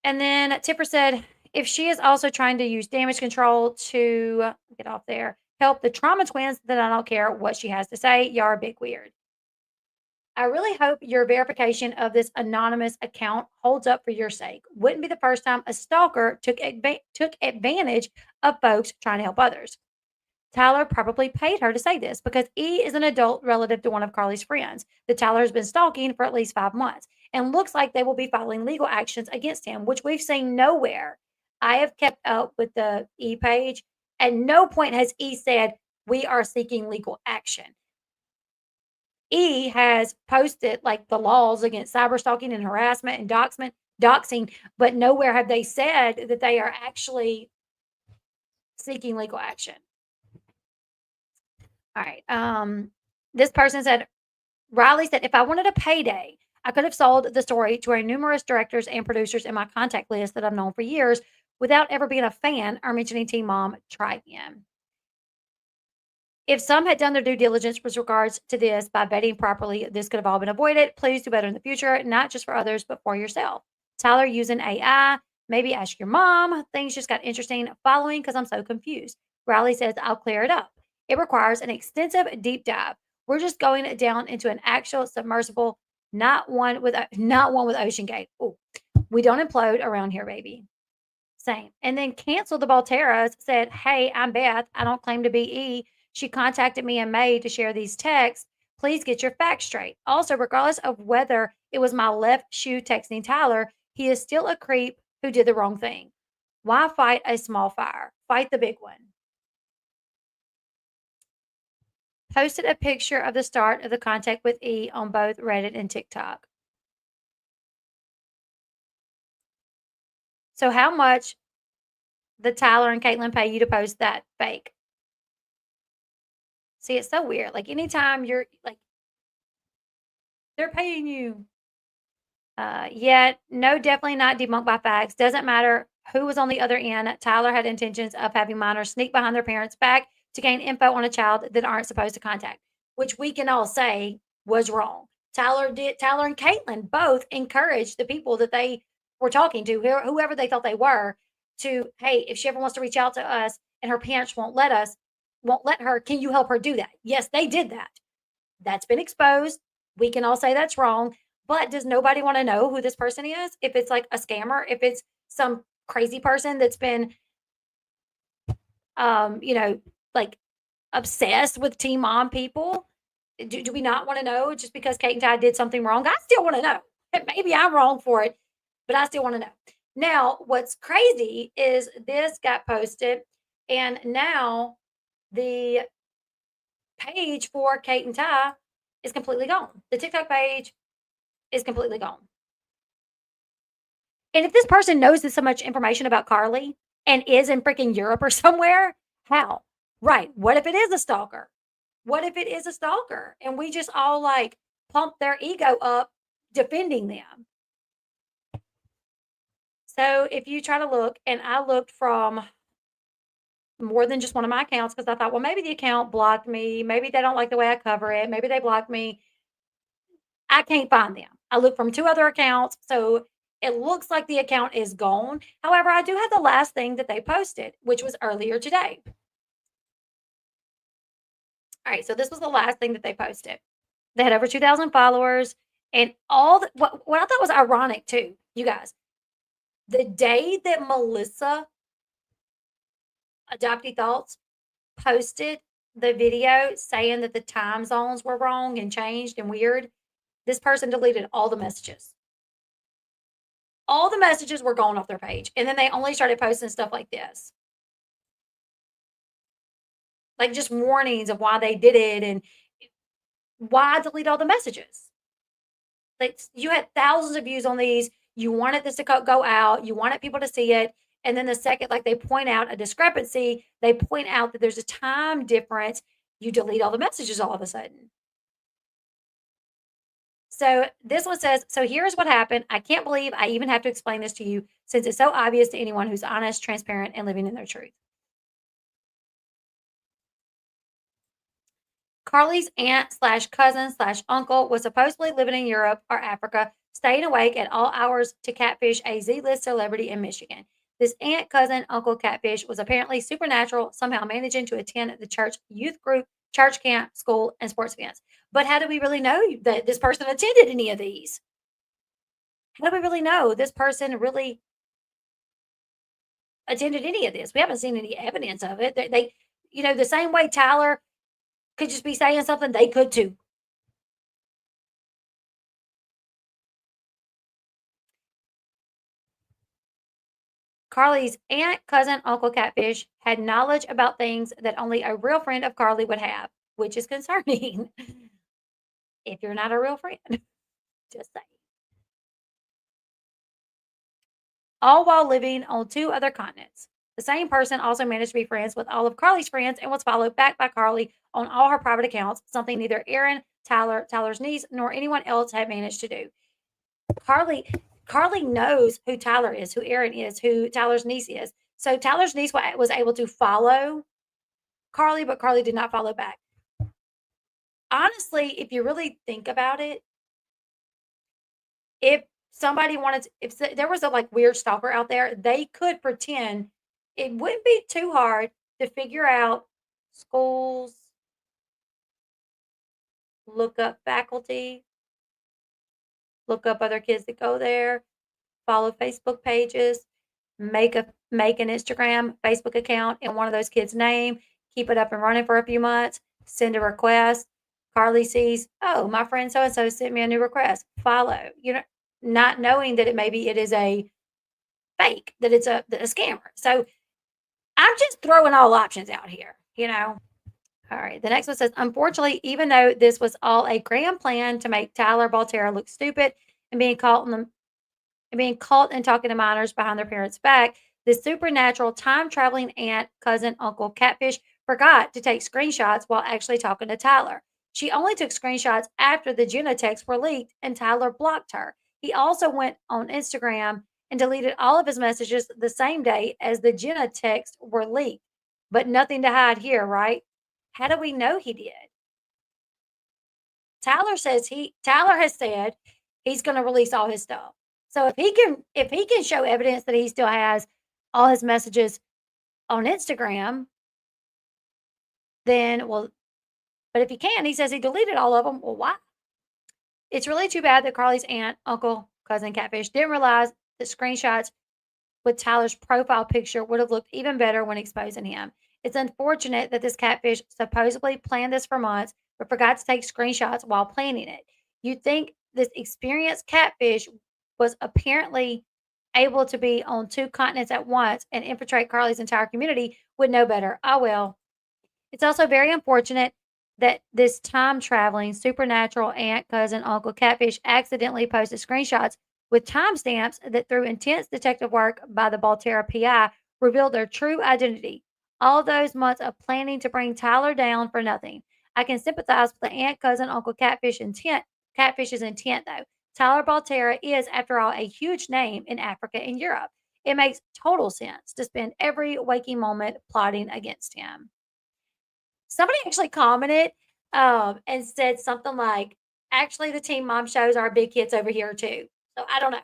And then Tipper said, if she is also trying to use damage control to get off there, help the trauma twins, then I don't care what she has to say. Y'all are big weird. I really hope your verification of this anonymous account holds up for your sake. Wouldn't be the first time a stalker took advantage of folks trying to help others. Tyler probably paid her to say this because E is an adult relative to one of Carly's friends that Tyler has been stalking for at least 5 months and looks like they will be filing legal actions against him, which we've seen nowhere. I have kept up with the E page. At no point has E said, we are seeking legal action. E has posted like the laws against cyber stalking and harassment and doxing, but nowhere have they said that they are actually seeking legal action. All right. This person said, Riley said, if I wanted a payday, I could have sold the story to our numerous directors and producers in my contact list that I've known for years without ever being a fan or mentioning Teen Mom. Try again. If some had done their due diligence with regards to this by vetting properly, this could have all been avoided. Please do better in the future, not just for others, but for yourself. Tyler using AI. Maybe ask your mom. Things just got interesting following because I'm so confused. Riley says, I'll clear it up. It requires an extensive deep dive. We're just going down into an actual submersible, not one with Ocean Gate. Ooh, we don't implode around here, baby. Same. And then Cancel the Baltierras said, hey, I'm Beth. I don't claim to be E. She contacted me in May to share these texts. Please get your facts straight. Also, regardless of whether it was my left shoe texting Tyler, he is still a creep who did the wrong thing. Why fight a small fire? Fight the big one. Posted a picture of the start of the contact with E on both Reddit and TikTok. So how much did Tyler and Catelynn pay you to post that fake? See, it's so weird. Like anytime you're like, they're paying you. Yet, no, definitely not debunked by facts. Doesn't matter who was on the other end. Tyler had intentions of having minors sneak behind their parents' back to gain info on a child that aren't supposed to contact, which we can all say was wrong. Tyler and Catelynn both encouraged the people that they were talking to, whoever they thought they were, to, hey, if she ever wants to reach out to us and her parents won't let her, can you help her do that? Yes, they did that. That's been exposed. We can all say that's wrong. But does nobody want to know who this person is? If it's like a scammer, if it's some crazy person that's been, like obsessed with Teen Mom people, Do we not want to know just because Kate and Ty did something wrong? I still want to know. Maybe I'm wrong for it, but I still want to know. Now, what's crazy is this got posted, and now the page for Kate and Ty is completely gone. The TikTok page is completely gone. And if this person knows so much information about Carly and is in freaking Europe or somewhere, how? Right. What if it is a stalker? What if it is a stalker and we just all like pump their ego up defending them? So if you try to look, and I looked from more than just one of my accounts because I thought, well, maybe the account blocked me. Maybe they don't like the way I cover it. Maybe they blocked me. I can't find them. I looked from 2 other accounts. So it looks like the account is gone. However, I do have the last thing that they posted, which was earlier today. All right, so this was the last thing that they posted. They had over 2,000 followers, and what I thought was ironic too, you guys. The day that Melissa, Adoptee Thoughts, posted the video saying that the time zones were wrong and changed and weird, this person deleted all the messages. All the messages were gone off their page, and then they only started posting stuff like this. Like just warnings of why they did it and why delete all the messages. Like you had thousands of views on these. You wanted this to go out. You wanted people to see it. And then the second, like they point out a discrepancy, they point out that there's a time difference. You delete all the messages all of a sudden. So this one says, so here's what happened. I can't believe I even have to explain this to you since it's so obvious to anyone who's honest, transparent, and living in their truth. Carly's aunt/cousin/uncle was supposedly living in Europe or Africa, staying awake at all hours to catfish a Z-list celebrity in Michigan. This aunt, cousin, uncle catfish was apparently supernatural, somehow managing to attend the church youth group, church camp, school, and sports events. But how do we really know that this person attended any of these? How do we really know this person really attended any of this? We haven't seen any evidence of it. They the same way Tyler could just be saying something, they could too. Carly's aunt, cousin, uncle catfish had knowledge about things that only a real friend of Carly would have, which is concerning if you're not a real friend. Just saying. All while living on 2 other continents. The same person also managed to be friends with all of Carly's friends and was followed back by Carly on all her private accounts, something neither Aaron, Tyler's niece, nor anyone else had managed to do. Carly knows who Tyler is, who Aaron is, who Tyler's niece is. So Tyler's niece was able to follow Carly, but Carly did not follow back. Honestly, if you really think about it, if somebody if there was a like weird stalker out there, they could pretend. It wouldn't be too hard to figure out schools, look up faculty, look up other kids that go there, follow Facebook pages, make an Instagram, Facebook account in one of those kids' name, keep it up and running for a few months, send a request. Carly sees, oh, my friend so-and-so sent me a new request. Follow, not knowing that it is a fake, that it's a scammer. So I'm just throwing all options out here, All right. The next one says, unfortunately, even though this was all a grand plan to make Tyler Baltierra look stupid and being caught and talking to minors behind their parents' back, this supernatural time-traveling aunt, cousin, uncle catfish forgot to take screenshots while actually talking to Tyler. She only took screenshots after the Jenna texts were leaked and Tyler blocked her. He also went on Instagram and deleted all of his messages the same day as the Jenna texts were leaked. But nothing to hide here, right? How do we know he did? Tyler has said he's going to release all his stuff. So if he can show evidence that he still has all his messages on Instagram, then but if he can, he says he deleted all of them. Well, why? It's really too bad that Carly's aunt, uncle, cousin catfish didn't realize that screenshots with Tyler's profile picture would have looked even better when exposing him. It's unfortunate that this catfish supposedly planned this for months, but forgot to take screenshots while planning it. You'd think this experienced catfish was apparently able to be on 2 continents at once and infiltrate Carly's entire community would know better. Oh, well. It's also very unfortunate that this time traveling supernatural aunt, cousin, uncle catfish accidentally posted screenshots with timestamps that, through intense detective work by the Baltierra PI, revealed their true identity. All those months of planning to bring Tyler down for nothing. I can sympathize with the aunt, cousin, uncle catfish's intent, though. Tyler Baltierra is, after all, a huge name in Africa and Europe. It makes total sense to spend every waking moment plotting against him. Somebody actually commented and said something like, actually, the Teen Mom shows are big hits over here too. So I don't know.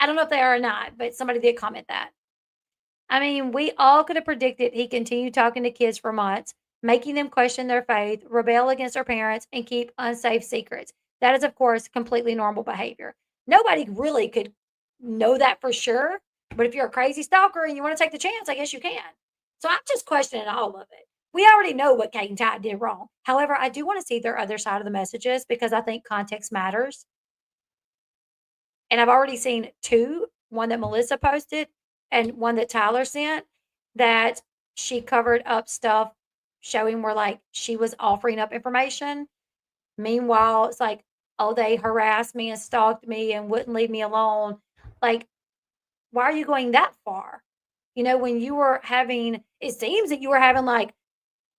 I don't know if they are or not, but somebody did comment that. I mean, we all could have predicted he continued talking to kids for months, making them question their faith, rebel against their parents, and keep unsafe secrets. That is, of course, completely normal behavior. Nobody really could know that for sure. But if you're a crazy stalker and you want to take the chance, I guess you can. So I'm just questioning all of it. We already know what Kate and Ty did wrong. However, I do want to see their other side of the messages because I think context matters. And I've already seen two, one that Melissa posted and one that Tyler sent, that she covered up stuff showing where like she was offering up information. Meanwhile, it's like, oh, they harassed me and stalked me and wouldn't leave me alone. Like, why are you going that far? You know, when you were having, it seems that you were having like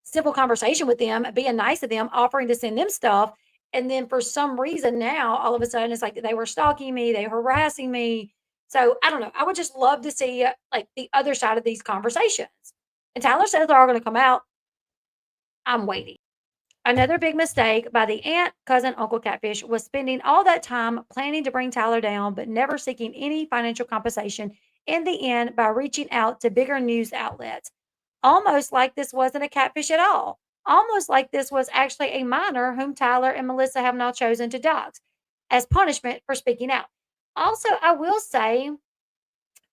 simple conversation with them, being nice to them, offering to send them stuff. And then for some reason now, all of a sudden, it's like they were stalking me, they were harassing me. So I don't know. I would just love to see like the other side of these conversations. And Tyler says they're all going to come out. I'm waiting. Another big mistake by the aunt, cousin, uncle catfish was spending all that time planning to bring Tyler down, but never seeking any financial compensation in the end by reaching out to bigger news outlets. Almost like this wasn't a catfish at all. Almost like this was actually a minor whom Tyler and Melissa have now chosen to dox as punishment for speaking out. Also, I will say,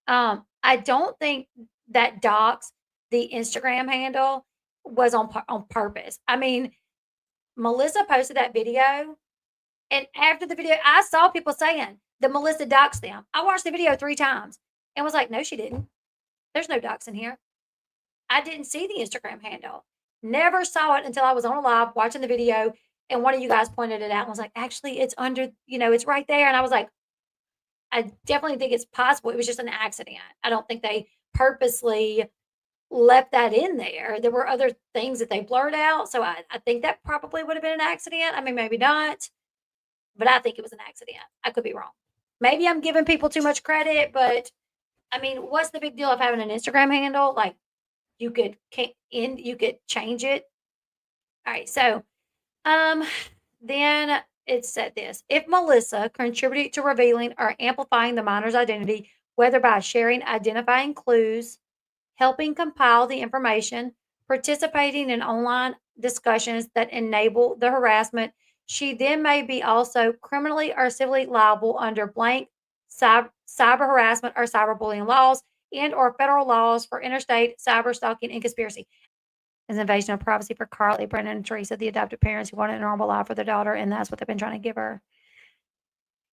I don't think that dox, the Instagram handle, was on purpose. I mean, Melissa posted that video, and after the video, I saw people saying that Melissa doxed them. I watched the video 3 times and was like, no, she didn't. There's no dox in here. I didn't see the Instagram handle. Never saw it until I was on a live watching the video, and one of you guys pointed it out and was like, actually, it's under, it's right there. And I was like, I definitely think it's possible. It was just an accident. I don't think they purposely left that in there. There were other things that they blurred out. So I think that probably would have been an accident. I mean, maybe not, but I think it was an accident. I could be wrong. Maybe I'm giving people too much credit, but I mean, what's the big deal of having an Instagram handle? Like, you could change it. All right. So, then it said this: if Melissa contributed to revealing or amplifying the minor's identity, whether by sharing identifying clues, helping compile the information, participating in online discussions that enable the harassment, she then may be also criminally or civilly liable under blank cyber harassment or cyberbullying laws and or federal laws for interstate cyber stalking and conspiracy. As invasion of privacy for Carly, Brendan, and Teresa, the adopted parents who want a normal life for their daughter, and that's what they've been trying to give her.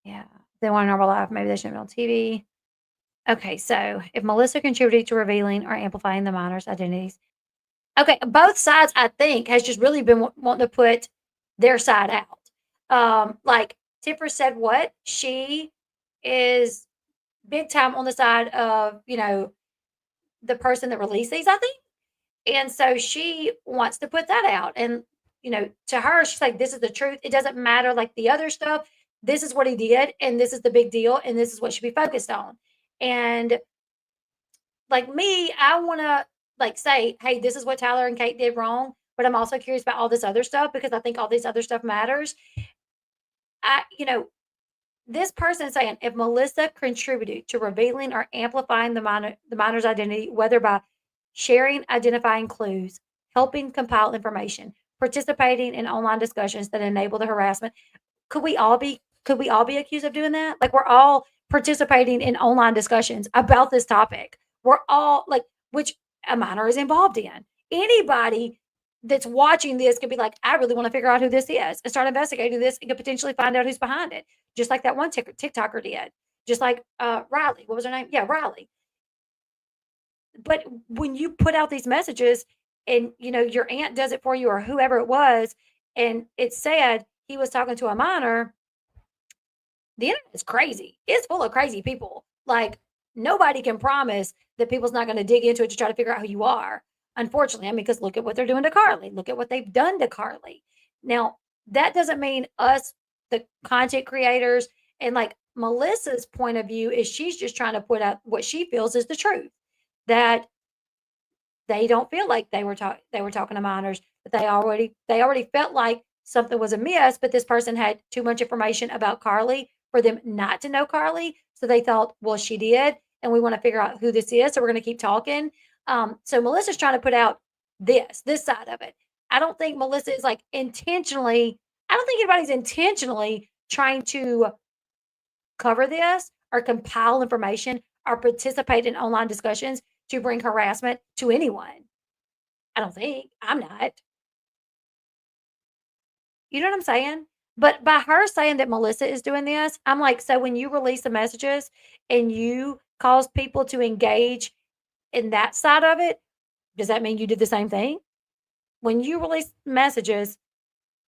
Yeah, they want a normal life. Maybe they shouldn't be on TV. Okay, so if Melissa contributed to revealing or amplifying the minor's identities. Okay, both sides, I think, has just really been wanting to put their side out. Like Tipper said, what? She is big time on the side of, the person that released these, I think. And so she wants to put that out. And, to her, she's like, this is the truth. It doesn't matter like the other stuff. This is what he did. And this is the big deal. And this is what should be focused on. And like me, I want to like say, hey, this is what Tyler and Kate did wrong. But I'm also curious about all this other stuff because I think all this other stuff matters. This person saying if Melissa contributed to revealing or amplifying the minor's identity, whether by sharing identifying clues, helping compile information, participating in online discussions that enable the harassment, could we all be accused of doing that? Like we're all participating in online discussions about this topic. We're all like, which a minor is involved in. Anybody that's watching this could be like, I really want to figure out who this is and start investigating this and could potentially find out who's behind it. Just like that one TikToker did. Just like Riley. What was her name? Yeah, Riley. But when you put out these messages and your aunt does it for you or whoever it was, and it said he was talking to a minor, the internet is crazy. It's full of crazy people. Like, nobody can promise that people's not going to dig into it to try to figure out who you are. Unfortunately, I mean, because look at what they're doing to Carly. Look at what they've done to Carly. Now, that doesn't mean us, the content creators, and like Melissa's point of view is she's just trying to put out what she feels is the truth. That they don't feel like they were talking to minors, but they already felt like something was amiss, but this person had too much information about Carly for them not to know Carly. So they thought, well, she did, and we want to figure out who this is. So we're going to keep talking. So Melissa's trying to put out this side of it. I don't think Melissa is like intentionally, I don't think anybody's intentionally trying to cover this or compile information or participate in online discussions to bring harassment to anyone. I don't think. I'm not. You know what I'm saying? But by her saying that Melissa is doing this, I'm like, so when you release the messages and you cause people to engage in that side of it, does that mean you did the same thing? When you release messages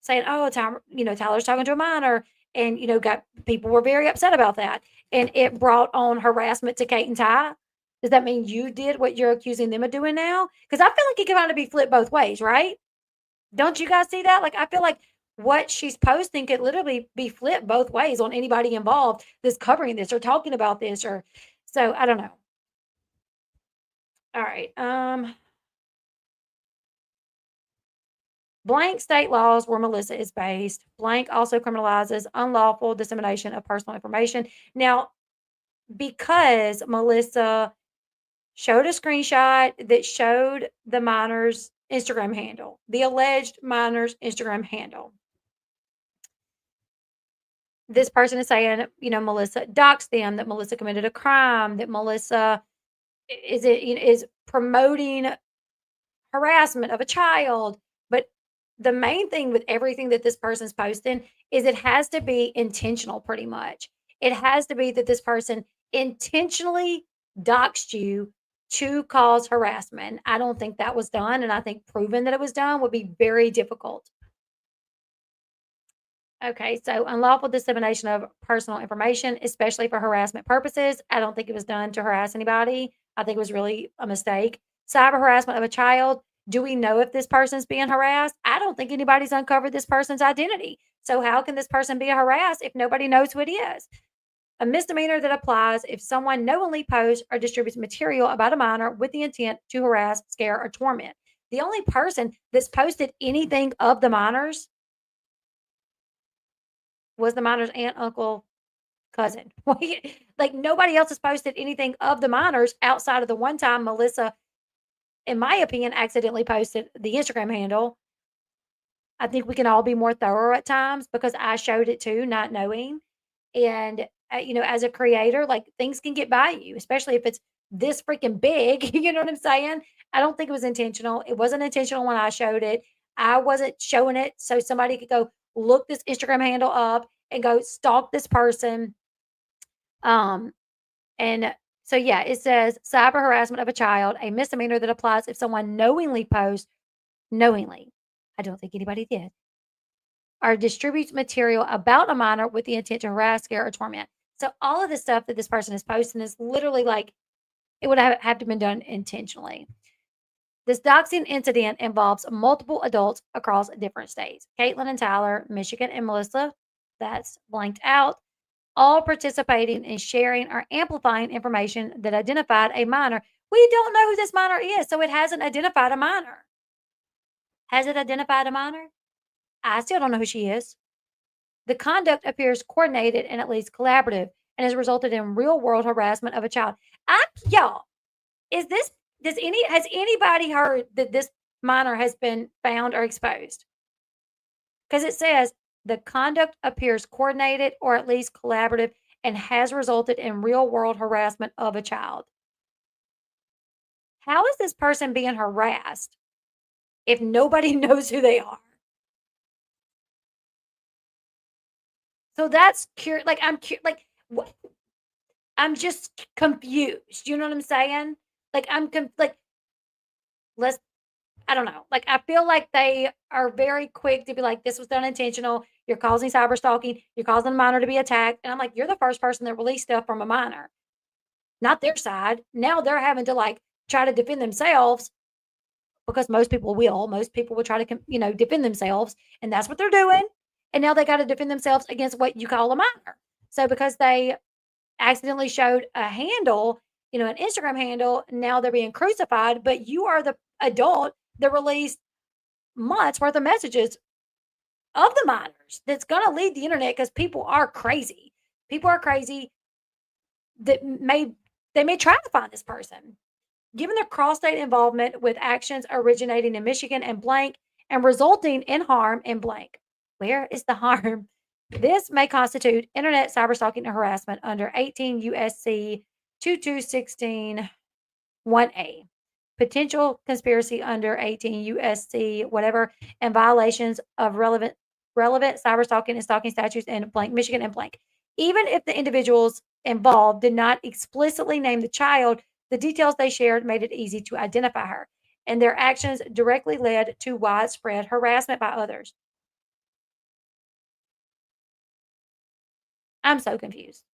saying, "Oh, Tyler's talking to a minor," and got people were very upset about that, and it brought on harassment to Kate and Ty. Does that mean you did what you're accusing them of doing now? Because I feel like it can kind of be flipped both ways, right? Don't you guys see that? Like, I feel like what she's posting could literally be flipped both ways on anybody involved that's covering this or talking about this, or so I don't know. All right. Blank state laws where Melissa is based. Blank also criminalizes unlawful dissemination of personal information. Now, because Melissa showed a screenshot that showed the minor's Instagram handle, the alleged minor's Instagram handle. This person is saying, Melissa doxed them, that Melissa committed a crime, that Melissa is promoting harassment of a child. But the main thing with everything that this person's posting is it has to be intentional, pretty much. It has to be that this person intentionally doxed you to cause harassment. I don't think that was done, and I think proving that it was done would be very difficult. Okay, so unlawful dissemination of personal information, especially for harassment purposes. I don't think it was done to harass anybody. I think it was really a mistake. Cyber harassment of a child. Do we know if this person's being harassed? I don't think anybody's uncovered this person's identity. So how can this person be harassed if nobody knows who it is? A misdemeanor that applies if someone knowingly posts or distributes material about a minor with the intent to harass, scare, or torment. The only person that's posted anything of the minors was the minor's aunt, uncle, cousin. Like, nobody else has posted anything of the minors outside of the one time Melissa, in my opinion, accidentally posted the Instagram handle. I think we can all be more thorough at times because I showed it too, not knowing. And, as a creator, like, things can get by you, especially if it's this freaking big. You know what I'm saying? I don't think it was intentional. It wasn't intentional when I showed it. I wasn't showing it so somebody could go look this Instagram handle up and go stalk this person. And so, yeah, it says cyber harassment of a child, a misdemeanor that applies if someone knowingly posts, knowingly, I don't think anybody did, or distributes material about a minor with the intent to harass, scare, or torment. So all of the stuff that this person is posting is literally like, it would have to have been done intentionally. This doxing incident involves multiple adults across different states. Catelynn and Tyler, Michigan, and Melissa, that's blanked out, all participating in sharing or amplifying information that identified a minor. We don't know who this minor is, so it hasn't identified a minor. Has it identified a minor? I still don't know who she is. The conduct appears coordinated and at least collaborative and has resulted in real world harassment of a child. Y'all, has anybody heard that this minor has been found or exposed? Because it says the conduct appears coordinated or at least collaborative and has resulted in real world harassment of a child. How is this person being harassed if nobody knows who they are? So that's like like what? I'm just confused. You know what I'm saying? Like like let's I don't know. Like I feel like they are very quick to be like, this was done intentional. You're causing cyber stalking. You're causing a minor to be attacked. And I'm like, you're the first person that released stuff from a minor, not their side. Now they're having to like try to defend themselves because most people will. Most people will try to, defend themselves, and that's what they're doing. And now they got to defend themselves against what you call a minor. So because they accidentally showed a handle, an Instagram handle, now they're being crucified. But you are the adult that released months worth of messages of the minors that's going to lead the internet because people are crazy. People are crazy that they may try to find this person. Given their cross-state involvement with actions originating in Michigan and blank and resulting in harm in blank. Where is the harm? This may constitute internet cyberstalking and harassment under 18 USC 2216 1A. Potential conspiracy under 18 USC whatever and violations of relevant cyberstalking and stalking statutes in blank Michigan and blank. Even if the individuals involved did not explicitly name the child, the details they shared made it easy to identify her, and their actions directly led to widespread harassment by others. I'm so confused.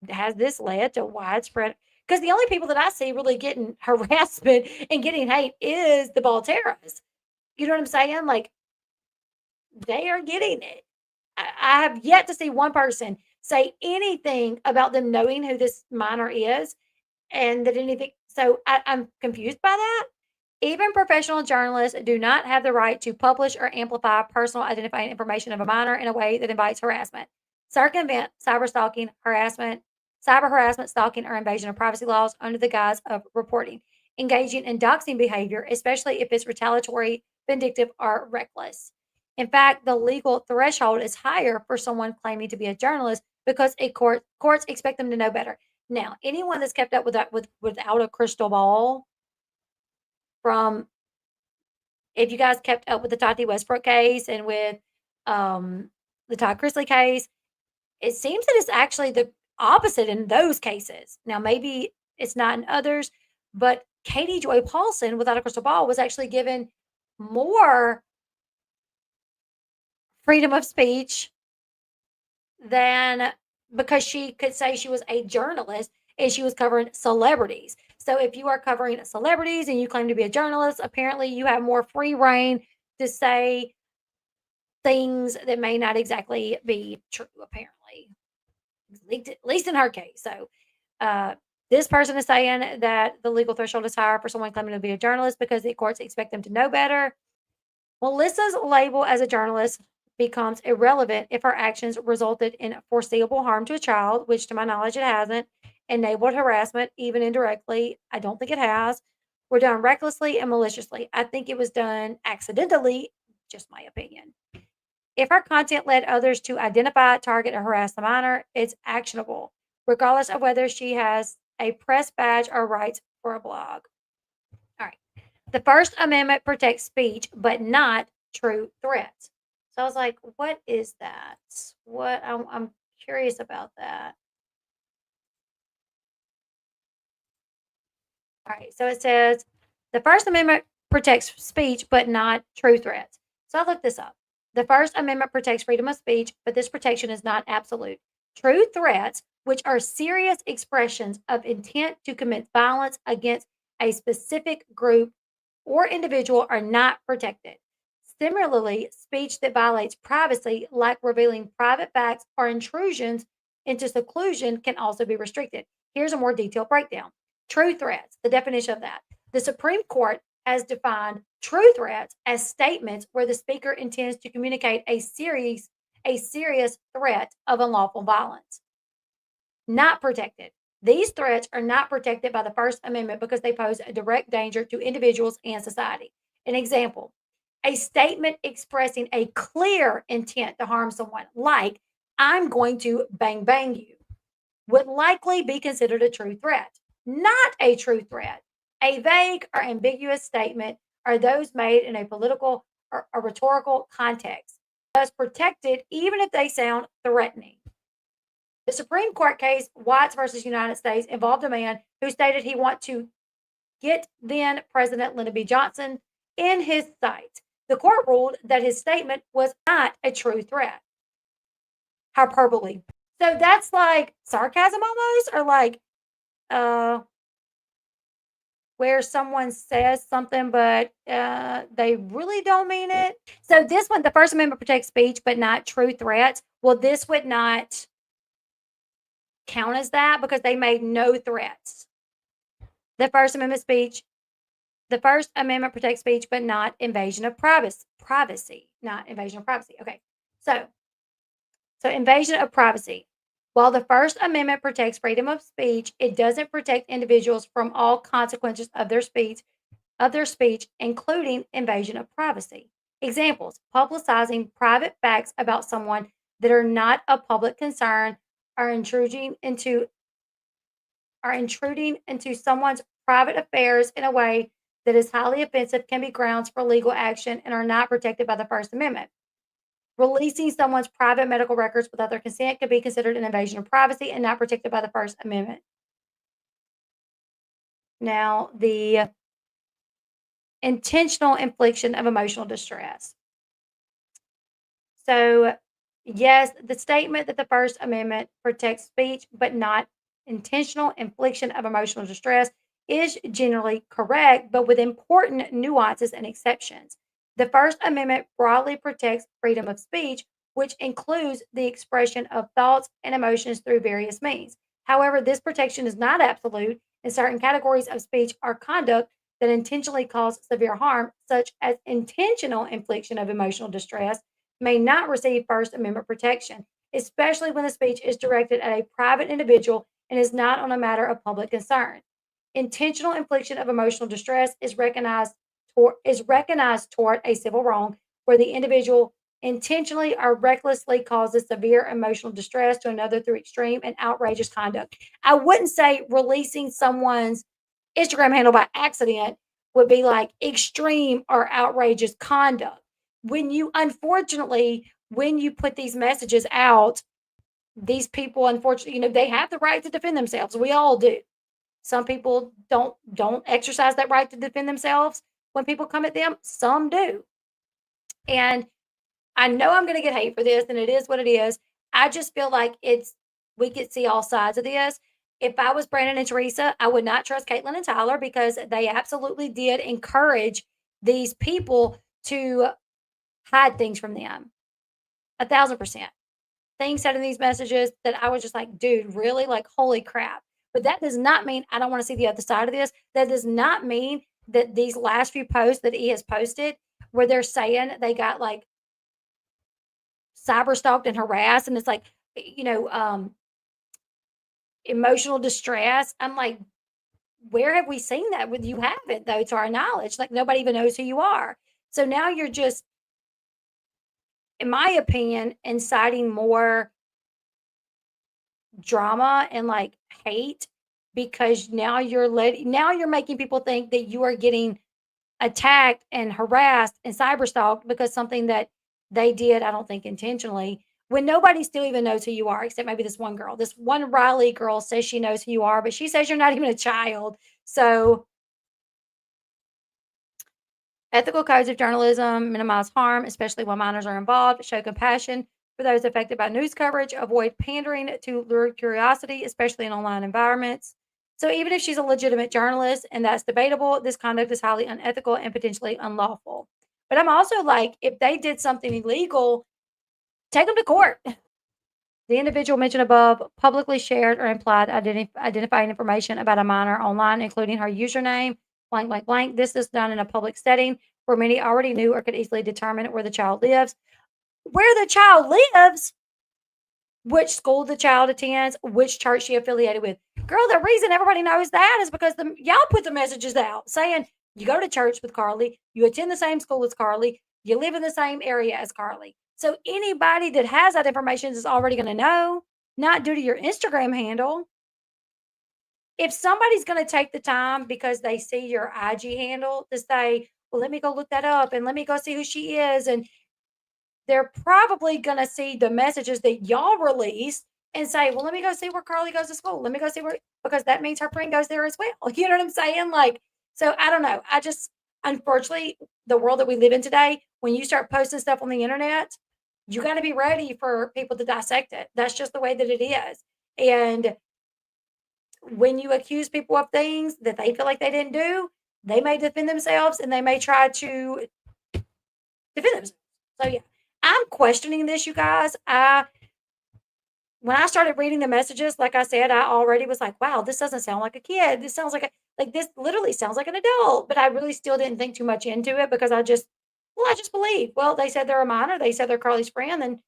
Has this led to widespread? Because the only people that I see really getting harassment and getting hate is the Baltierras. You know what I'm saying? Like, they are getting it. I have yet to see one person say anything about them knowing who this minor is and that anything. So I'm confused by that. Even professional journalists do not have the right to publish or amplify personal identifying information of a minor in a way that invites harassment, circumvent cyber stalking, cyber harassment, stalking, or invasion of privacy laws under the guise of reporting, engaging in doxing behavior, especially if it's retaliatory, vindictive, or reckless. In fact, the legal threshold is higher for someone claiming to be a journalist because courts expect them to know better. Now, anyone that's kept up with that without a crystal ball, from if you guys kept up with the Tati Westbrook case and with the Todd Chrisley case, it seems that it's actually the opposite in those cases. Now, maybe it's not in others, but Katie Joy Paulson, without a crystal ball, was actually given more freedom of speech than because she could say she was a journalist and she was covering celebrities. So if you are covering celebrities and you claim to be a journalist, apparently you have more free reign to say things that may not exactly be true, apparently. At least in her case. So this person is saying that the legal threshold is higher for someone claiming to be a journalist because the courts expect them to know better. Melissa's label as a journalist becomes irrelevant if her actions resulted in foreseeable harm to a child, which to my knowledge it hasn't, enabled harassment, even indirectly. I don't think it has. Were done recklessly and maliciously. I think it was done accidentally, just my opinion. If her content led others to identify, target, or harass the minor, it's actionable, regardless of whether she has a press badge or writes for a blog. All right. The First Amendment protects speech, but not true threats. So I was like, what is that? I'm curious about that. All right. So it says the First Amendment protects speech, but not true threats. So I looked this up. The First Amendment protects freedom of speech, but this protection is not absolute. True threats, which are serious expressions of intent to commit violence against a specific group or individual, are not protected. Similarly, speech that violates privacy, like revealing private facts or intrusions into seclusion, can also be restricted. Here's a more detailed breakdown. True threats, the definition of that. The Supreme Court has defined true threats as statements where the speaker intends to communicate a serious threat of unlawful violence. Not protected. These threats are not protected by the First Amendment because they pose a direct danger to individuals and society. An example, a statement expressing a clear intent to harm someone, like, I'm going to bang bang you, would likely be considered a true threat. Not a true threat. A vague or ambiguous statement are those made in a political or a rhetorical context, thus protected even if they sound threatening. The Supreme Court case, Watts versus United States, involved a man who stated he wanted to get then President Lyndon B. Johnson in his sights. The court ruled that his statement was not a true threat. Hyperbole. So that's like sarcasm almost, or like where someone says something but they really don't mean it. So this one, the First Amendment protects speech but not true threats. Well, this would not count as that because they made no threats. The First Amendment protects speech but not invasion of privacy, not invasion of privacy. Okay, so invasion of privacy. While the First Amendment protects freedom of speech, it doesn't protect individuals from all consequences of their speech, including invasion of privacy. Examples: publicizing private facts about someone that are not of public concern, are intruding into someone's private affairs in a way that is highly offensive, can be grounds for legal action, and are not protected by the First Amendment. Releasing someone's private medical records without their consent could be considered an invasion of privacy and not protected by the First Amendment. Now, the intentional infliction of emotional distress. So, yes, the statement that the First Amendment protects speech but not intentional infliction of emotional distress is generally correct, but with important nuances and exceptions. The First Amendment broadly protects freedom of speech, which includes the expression of thoughts and emotions through various means. However, this protection is not absolute, and certain categories of speech or conduct that intentionally cause severe harm, such as intentional infliction of emotional distress, may not receive First Amendment protection, especially when the speech is directed at a private individual and is not on a matter of public concern. Intentional infliction of emotional distress is recognized toward a civil wrong where the individual intentionally or recklessly causes severe emotional distress to another through extreme and outrageous conduct. I wouldn't say releasing someone's Instagram handle by accident would be like extreme or outrageous conduct. When you put these messages out, these people, unfortunately, they have the right to defend themselves. We all do. Some people don't exercise that right to defend themselves when people come at them. Some do. And I know I'm going to get hate for this, and it is what it is. I just feel like we could see all sides of this. If I was Brandon and Teresa, I would not trust Catelynn and Tyler because they absolutely did encourage these people to hide things from them. 1,000%. Things said in these messages that I was just like, dude, really? Like, holy crap. But that does not mean I don't want to see the other side of this. That does not mean that these last few posts that he has posted where they're saying they got like cyber stalked and harassed, and it's like, emotional distress. I'm like, where have we seen that? With you haven't, though, to our knowledge. Like, nobody even knows who you are. So now you're just, in my opinion, inciting more drama and like hate because now you're making people think that you are getting attacked and harassed and cyber stalked because something that they did, I don't think intentionally, when nobody still even knows who you are, except maybe this one girl. This one Riley girl says she knows who you are, but she says you're not even a child. So ethical codes of journalism minimize harm, especially when minors are involved, show compassion for those affected by news coverage, avoid pandering to lure curiosity, especially in online environments. So even if she's a legitimate journalist, and that's debatable, this conduct is highly unethical and potentially unlawful. But I'm also like, if they did something illegal, take them to court. The individual mentioned above publicly shared or implied identifying information about a minor online, including her username, blank, blank, blank. This is done in a public setting where many already knew or could easily determine where the child lives. Where the child lives, which school the child attends, which church she affiliated with. Girl, the reason everybody knows that is because y'all put the messages out saying you go to church with Carly, you attend the same school as Carly, you live in the same area as Carly. So anybody that has that information is already going to know, not due to your Instagram handle. If somebody's going to take the time because they see your IG handle to say, well, let me go look that up and let me go see who she is. And they're probably going to see the messages that y'all release and say, well, let me go see where Carly goes to school. Let me go see where, because that means her friend goes there as well. You know what I'm saying? Like, so I don't know. I just, unfortunately, the world that we live in today, when you start posting stuff on the internet, you got to be ready for people to dissect it. That's just the way that it is. And when you accuse people of things that they feel like they didn't do, they may defend themselves and they may try to defend themselves. So yeah, I'm questioning this, you guys. When I started reading the messages, like I said, I already was like, wow, this doesn't sound like a kid. This sounds like this literally sounds like an adult. But I really still didn't think too much into it because I just believe. Well, they said they're a minor. They said they're Carly's friend. And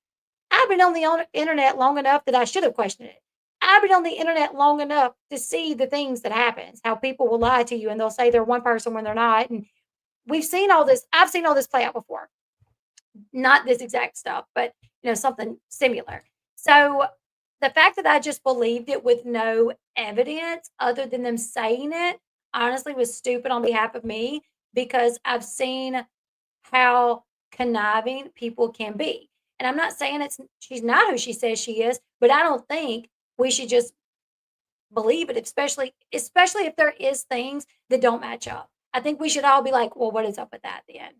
I've been on the internet long enough that I should have questioned it. I've been on the internet long enough to see the things that happens, how people will lie to you and they'll say they're one person when they're not. And we've seen all this. I've seen all this play out before. Not this exact stuff, but something similar. So the fact that I just believed it with no evidence other than them saying it, honestly was stupid on behalf of me because I've seen how conniving people can be. And I'm not saying she's not who she says she is, but I don't think we should just believe it, especially if there is things that don't match up. I think we should all be like, well, what is up with that then?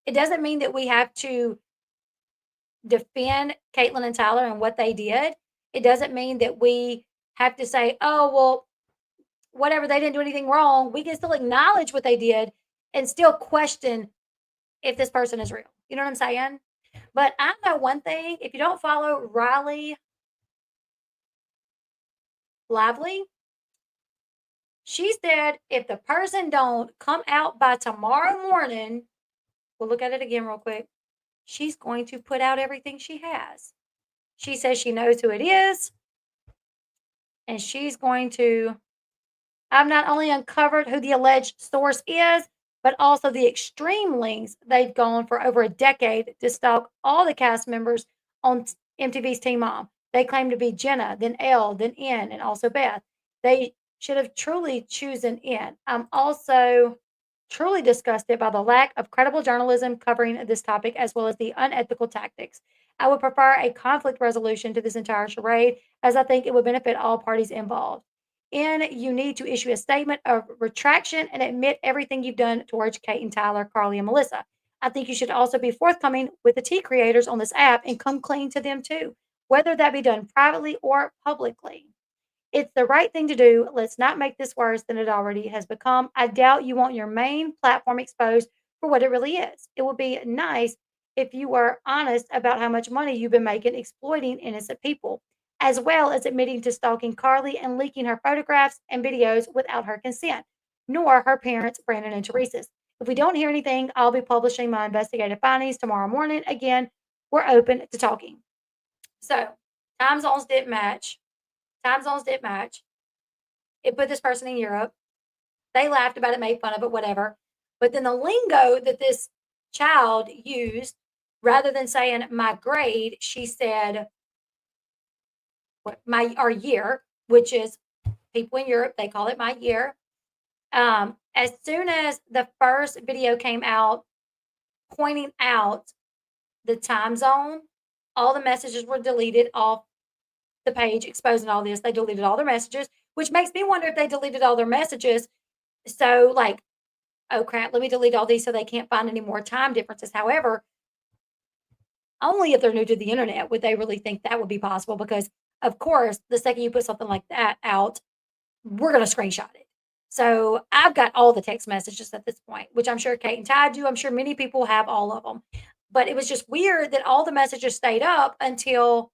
It doesn't mean that we have to defend Catelynn and Tyler and what they did. It doesn't mean that we have to say, oh, well, whatever, they didn't do anything wrong. We can still acknowledge what they did and still question if this person is real. You know what I'm saying? But I know one thing. If you don't follow Riley Lively, she said if the person don't come out by tomorrow morning, we'll look at it again real quick, she's going to put out everything she has. She says she knows who it is. And she's going to, I've not only uncovered who the alleged source is, but also the extreme lengths they've gone for over a decade to stalk all the cast members on MTV's Teen Mom. They claim to be Jenna, then Elle, then N, and also Beth. They should have truly chosen N. I'm also truly disgusted by the lack of credible journalism covering this topic, as well as the unethical tactics. I would prefer a conflict resolution to this entire charade, as I think it would benefit all parties involved. And you need to issue a statement of retraction and admit everything you've done towards Kate and Tyler, Carly, and Melissa. I think you should also be forthcoming with the tea creators on this app and come clean to them too, whether that be done privately or publicly. It's the right thing to do. Let's not make this worse than it already has become. I doubt you want your main platform exposed for what it really is. It would be nice if you were honest about how much money you've been making exploiting innocent people, as well as admitting to stalking Carly and leaking her photographs and videos without her consent, nor her parents, Brandon and Teresa's. If we don't hear anything, I'll be publishing my investigative findings tomorrow morning. Again, we're open to talking. So, time zones didn't match. Time zones didn't match. It put this person in Europe. They laughed about it, made fun of it, whatever. But then the lingo that this child used, rather than saying my grade, she said our year, which is people in Europe, they call it my year. As soon as the first video came out pointing out the time zone, all the messages were deleted off the page exposing all this. They deleted all their messages, which makes me wonder if they deleted all their messages. So, like, oh crap, let me delete all these so they can't find any more time differences. However, only if they're new to the internet would they really think that would be possible because, of course, the second you put something like that out, we're going to screenshot it. So I've got all the text messages at this point, which I'm sure Kate and Ty do. I'm sure many people have all of them. But it was just weird that all the messages stayed up until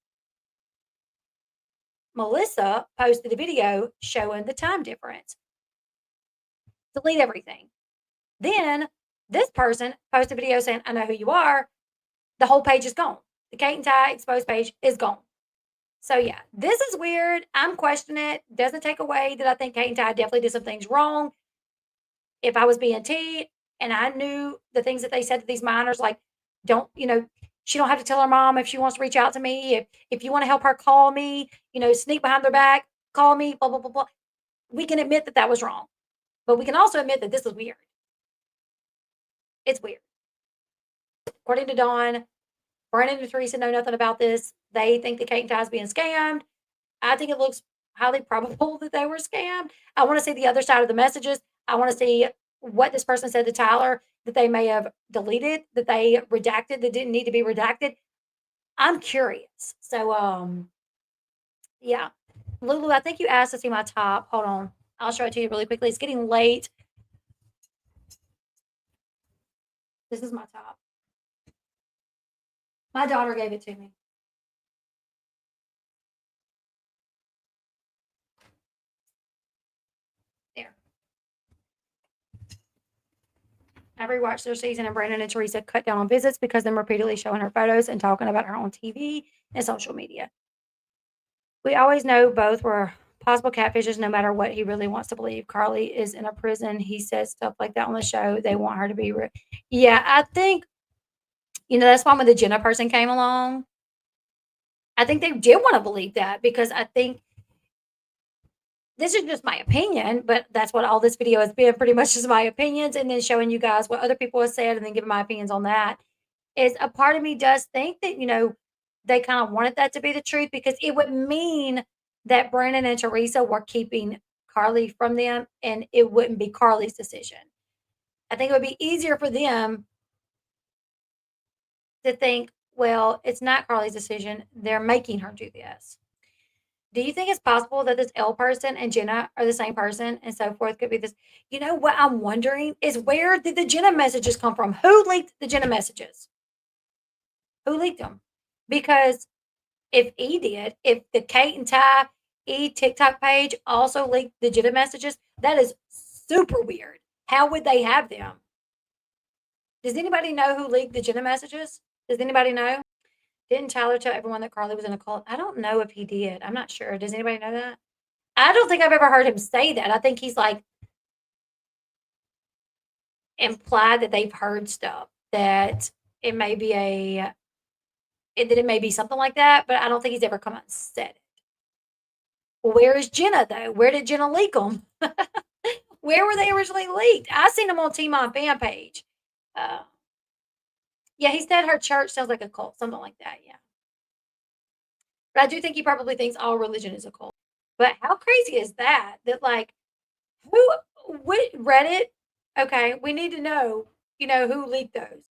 Melissa posted a video showing the time difference. Delete everything. Then this person posted a video saying, I know who you are. The whole page is gone. The Kate and Ty exposed page is gone. So yeah, this is weird. I'm questioning it. Doesn't take away that I think Kate and Ty definitely did some things wrong. If I was being T and I knew the things that they said to these minors, like, don't, she don't have to tell her mom if she wants to reach out to me. If you want to help her, call me, sneak behind their back, call me, blah, blah, blah, blah. We can admit that that was wrong. But we can also admit that this is weird. It's weird. According to Dawn, Brandon and Teresa know nothing about this. They think that Kate and Ty is being scammed. I think it looks highly probable that they were scammed. I want to see the other side of the messages. I want to see what this person said to Tyler that they may have deleted, that they redacted, that didn't need to be redacted. I'm curious. So, yeah. Lulu, I think you asked to see my top. Hold on. I'll show it to you really quickly. It's getting late. This is my top. My daughter gave it to me. There. I rewatched their season, and Brandon and Teresa cut down on visits because them repeatedly showing her photos and talking about her on TV and social media. We always know both were possible catfishes, no matter what he really wants to believe. Carly is in a prison. He says stuff like that on the show. They want her to be. Yeah, I think, that's why when the Jenna person came along, I think they did want to believe that because I think this is just my opinion, but that's what all this video has been, pretty much just my opinions, and then showing you guys what other people have said and then giving my opinions on that. Is a part of me does think that, they kind of wanted that to be the truth because it would mean that Brandon and Teresa were keeping Carly from them and it wouldn't be Carly's decision. I think it would be easier for them to think, well, it's not Carly's decision. They're making her do this. Do you think it's possible that this Elle person and Jenna are the same person and so forth? Could be this. You know what I'm wondering is where did the Jenna messages come from? Who leaked the Jenna messages? Who leaked them? Because if if the Kate and Ty TikTok page also leaked the Jenna messages, that is super weird. How would they have them? Does anybody know who leaked the Jenna messages? Does anybody know? Didn't Tyler tell everyone that Carly was in a cult? I don't know if he did. I'm not sure. Does anybody know that? I don't think I've ever heard him say that. I think he's like implied that they've heard stuff that it may be that it may be something like that, but I don't think he's ever come out and said it. Where is Jenna though? Where did Jenna leak them? Where were they originally leaked? I seen them on Team On fan page. Yeah, he said her church sounds like a cult, something like that. Yeah. But I do think he probably thinks all religion is a cult. But how crazy is that? That like, Reddit? Okay, we need to know, who leaked those.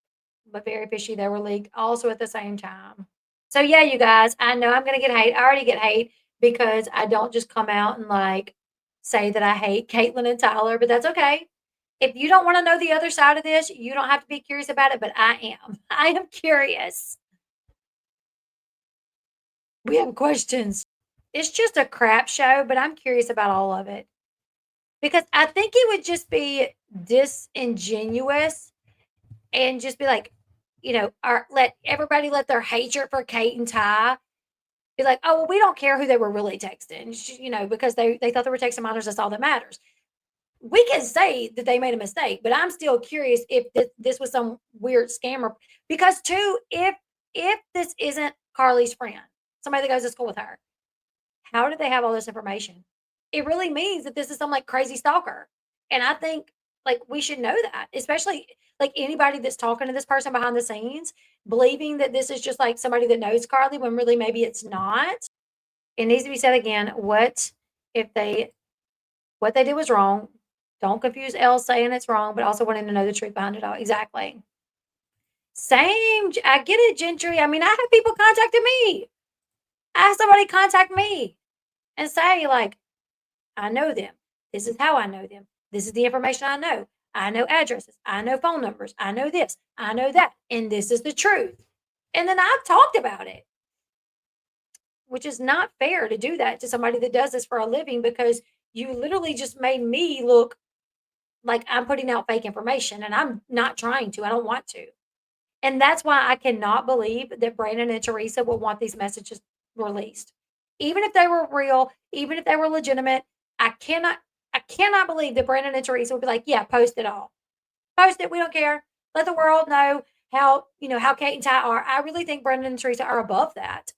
But very fishy, they were leaked also at the same time. So yeah, you guys, I know I'm gonna get hate. I already get hate because I don't just come out and like say that I hate Catelynn and Tyler, but that's okay. If you don't want to know the other side of this, you don't have to be curious about it, but I am. I am curious. We have questions. It's just a crap show, but I'm curious about all of it. Because I think it would just be disingenuous and just be like, let everybody let their hatred for Kate and Ty be like, oh, well, we don't care who they were really texting, because they thought they were texting minors. That's all that matters. We can say that they made a mistake, but I'm still curious if this was some weird scammer. Because too, if this isn't Carly's friend, somebody that goes to school with her, how did they have all this information? It really means that this is some like crazy stalker. And I think like we should know that, especially like anybody that's talking to this person behind the scenes, believing that this is just like somebody that knows Carly when really maybe it's not. It needs to be said again. What they did was wrong. Don't confuse Elle saying it's wrong, but also wanting to know the truth behind it all. Exactly. Same. I get it, Gentry. I mean, I have people contacting me. I have somebody contact me and say, like, I know them. This is how I know them. This is the information I know. I know addresses. I know phone numbers. I know this. I know that. And this is the truth. And then I've talked about it, which is not fair to do that to somebody that does this for a living because you literally just made me look like I'm putting out fake information and I'm not trying to. I don't want to. And that's why I cannot believe that Brandon and Teresa will want these messages released. Even if they were real, even if they were legitimate, I cannot believe that Brandon and Teresa would be like, yeah, post it all. Post it. We don't care. Let the world know how Kate and Ty are. I really think Brandon and Teresa are above that.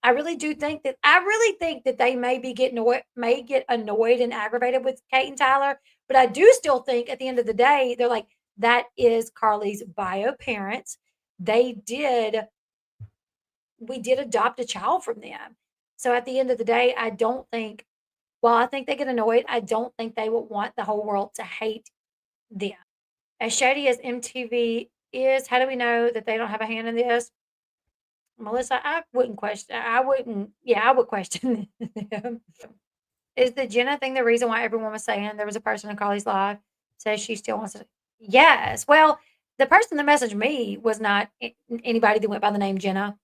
I really think that they may get annoyed and aggravated with Kate and Tyler, but I do still think at the end of the day, they're like, that is Carly's bio parents. We did adopt a child from them. So at the end of the day, I don't think, while I think they get annoyed, I don't think they would want the whole world to hate them. As shady as MTV is, how do we know that they don't have a hand in this? Melissa, I would question them. Is the Jenna thing the reason why everyone was saying there was a person in Carly's live says she still wants to? Yes. Well, the person that messaged me was not anybody that went by the name Jenna,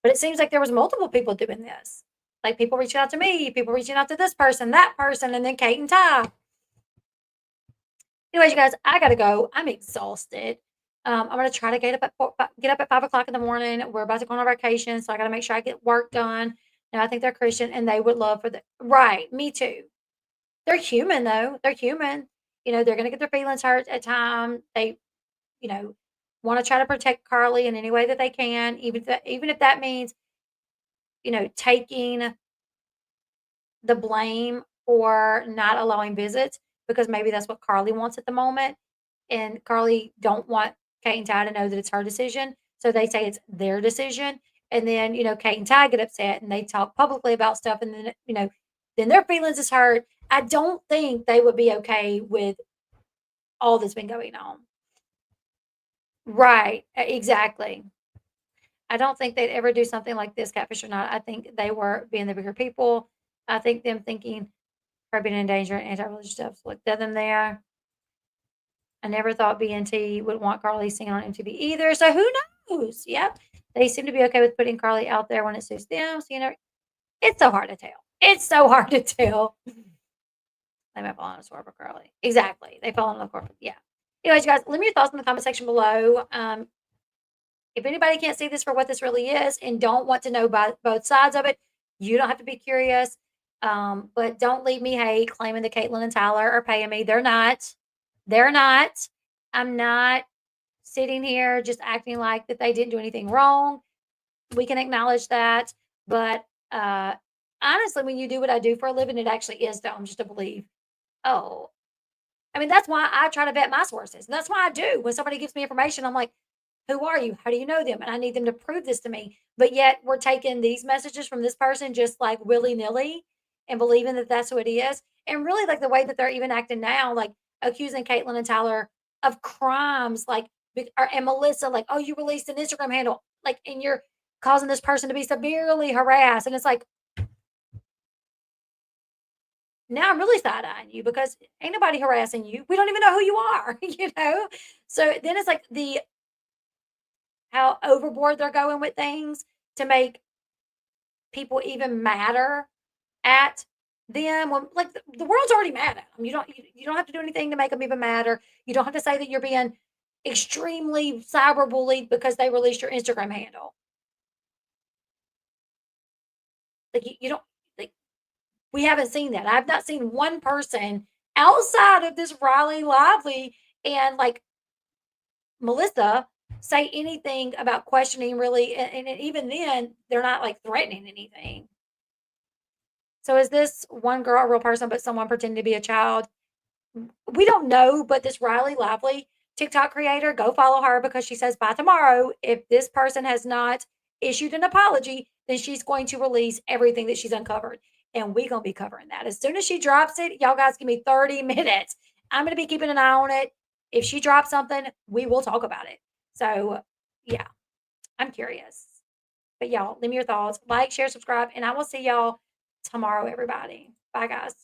but it seems like there was multiple people doing this. Like people reaching out to me, people reaching out to this person, that person, and then Kate and Ty. Anyways, you guys, I gotta go. I'm exhausted. I'm gonna try to get up at 5 o'clock in the morning. We're about to go on a vacation, so I gotta make sure I get work done. Now I think they're Christian, and they would love for the right. Me too. They're human, though. They're human. They're gonna get their feelings hurt at times. They, want to try to protect Carly in any way that they can, even if that means, taking the blame or not allowing visits because maybe that's what Carly wants at the moment. And Carly don't want Kate and Ty to know that it's her decision. So they say it's their decision. And then, Kate and Ty get upset and they talk publicly about stuff. And then, then their feelings is hurt. I don't think they would be okay with all that's been going on. Right. Exactly. I don't think they'd ever do something like this, catfish or not. I think they were being the bigger people. I think them thinking her being in danger and anti-religious stuff looked at them there. I never thought BNT would want Carly singing on MTV either. So who knows? Yep. They seem to be okay with putting Carly out there when it suits them. So, it's so hard to tell. It's so hard to tell. They might fall in a sword for Carly. Exactly. They fall in the corporate. Yeah. Anyways, you guys, leave me your thoughts in the comment section below. If anybody can't see this for what this really is and don't want to know both sides of it, you don't have to be curious. But don't leave me hate claiming that Catelynn and Tyler are paying me. They're not. They're not. I'm not sitting here just acting like that they didn't do anything wrong. We can acknowledge that. But honestly, when you do what I do for a living, it actually is dumb just to believe, oh, I mean, that's why I try to vet my sources. And that's why I do. When somebody gives me information, I'm like, who are you? How do you know them? And I need them to prove this to me. But yet we're taking these messages from this person just like willy-nilly and believing that that's who it is. And really like the way that they're even acting now, like accusing Catelynn and Tyler of crimes, like, and Melissa, like, oh, you released an Instagram handle, like, and you're causing this person to be severely harassed. And it's like, now I'm really side-eyeing you because ain't nobody harassing you. We don't even know who you are, So then it's like how overboard they're going with things to make people even madder at them. When, like the world's already mad at them. You don't have to do anything to make them even madder. You don't have to say that you're being extremely cyberbullied because they released your Instagram handle. Like you don't. Like, we haven't seen that. I've not seen one person outside of this Riley Lively and like Melissa say anything about questioning really, and even then they're not like threatening anything. So is this one girl a real person but someone pretending to be a child? We don't know, but this Riley Lively TikTok creator, go follow her because she says by tomorrow, if this person has not issued an apology, then she's going to release everything that she's uncovered. And we're going to be covering that. As soon as she drops it, y'all guys give me 30 minutes. I'm going to be keeping an eye on it. If she drops something, we will talk about it. So, yeah, I'm curious. But y'all, leave me your thoughts. Like, share, subscribe, and I will see y'all tomorrow, everybody. Bye, guys.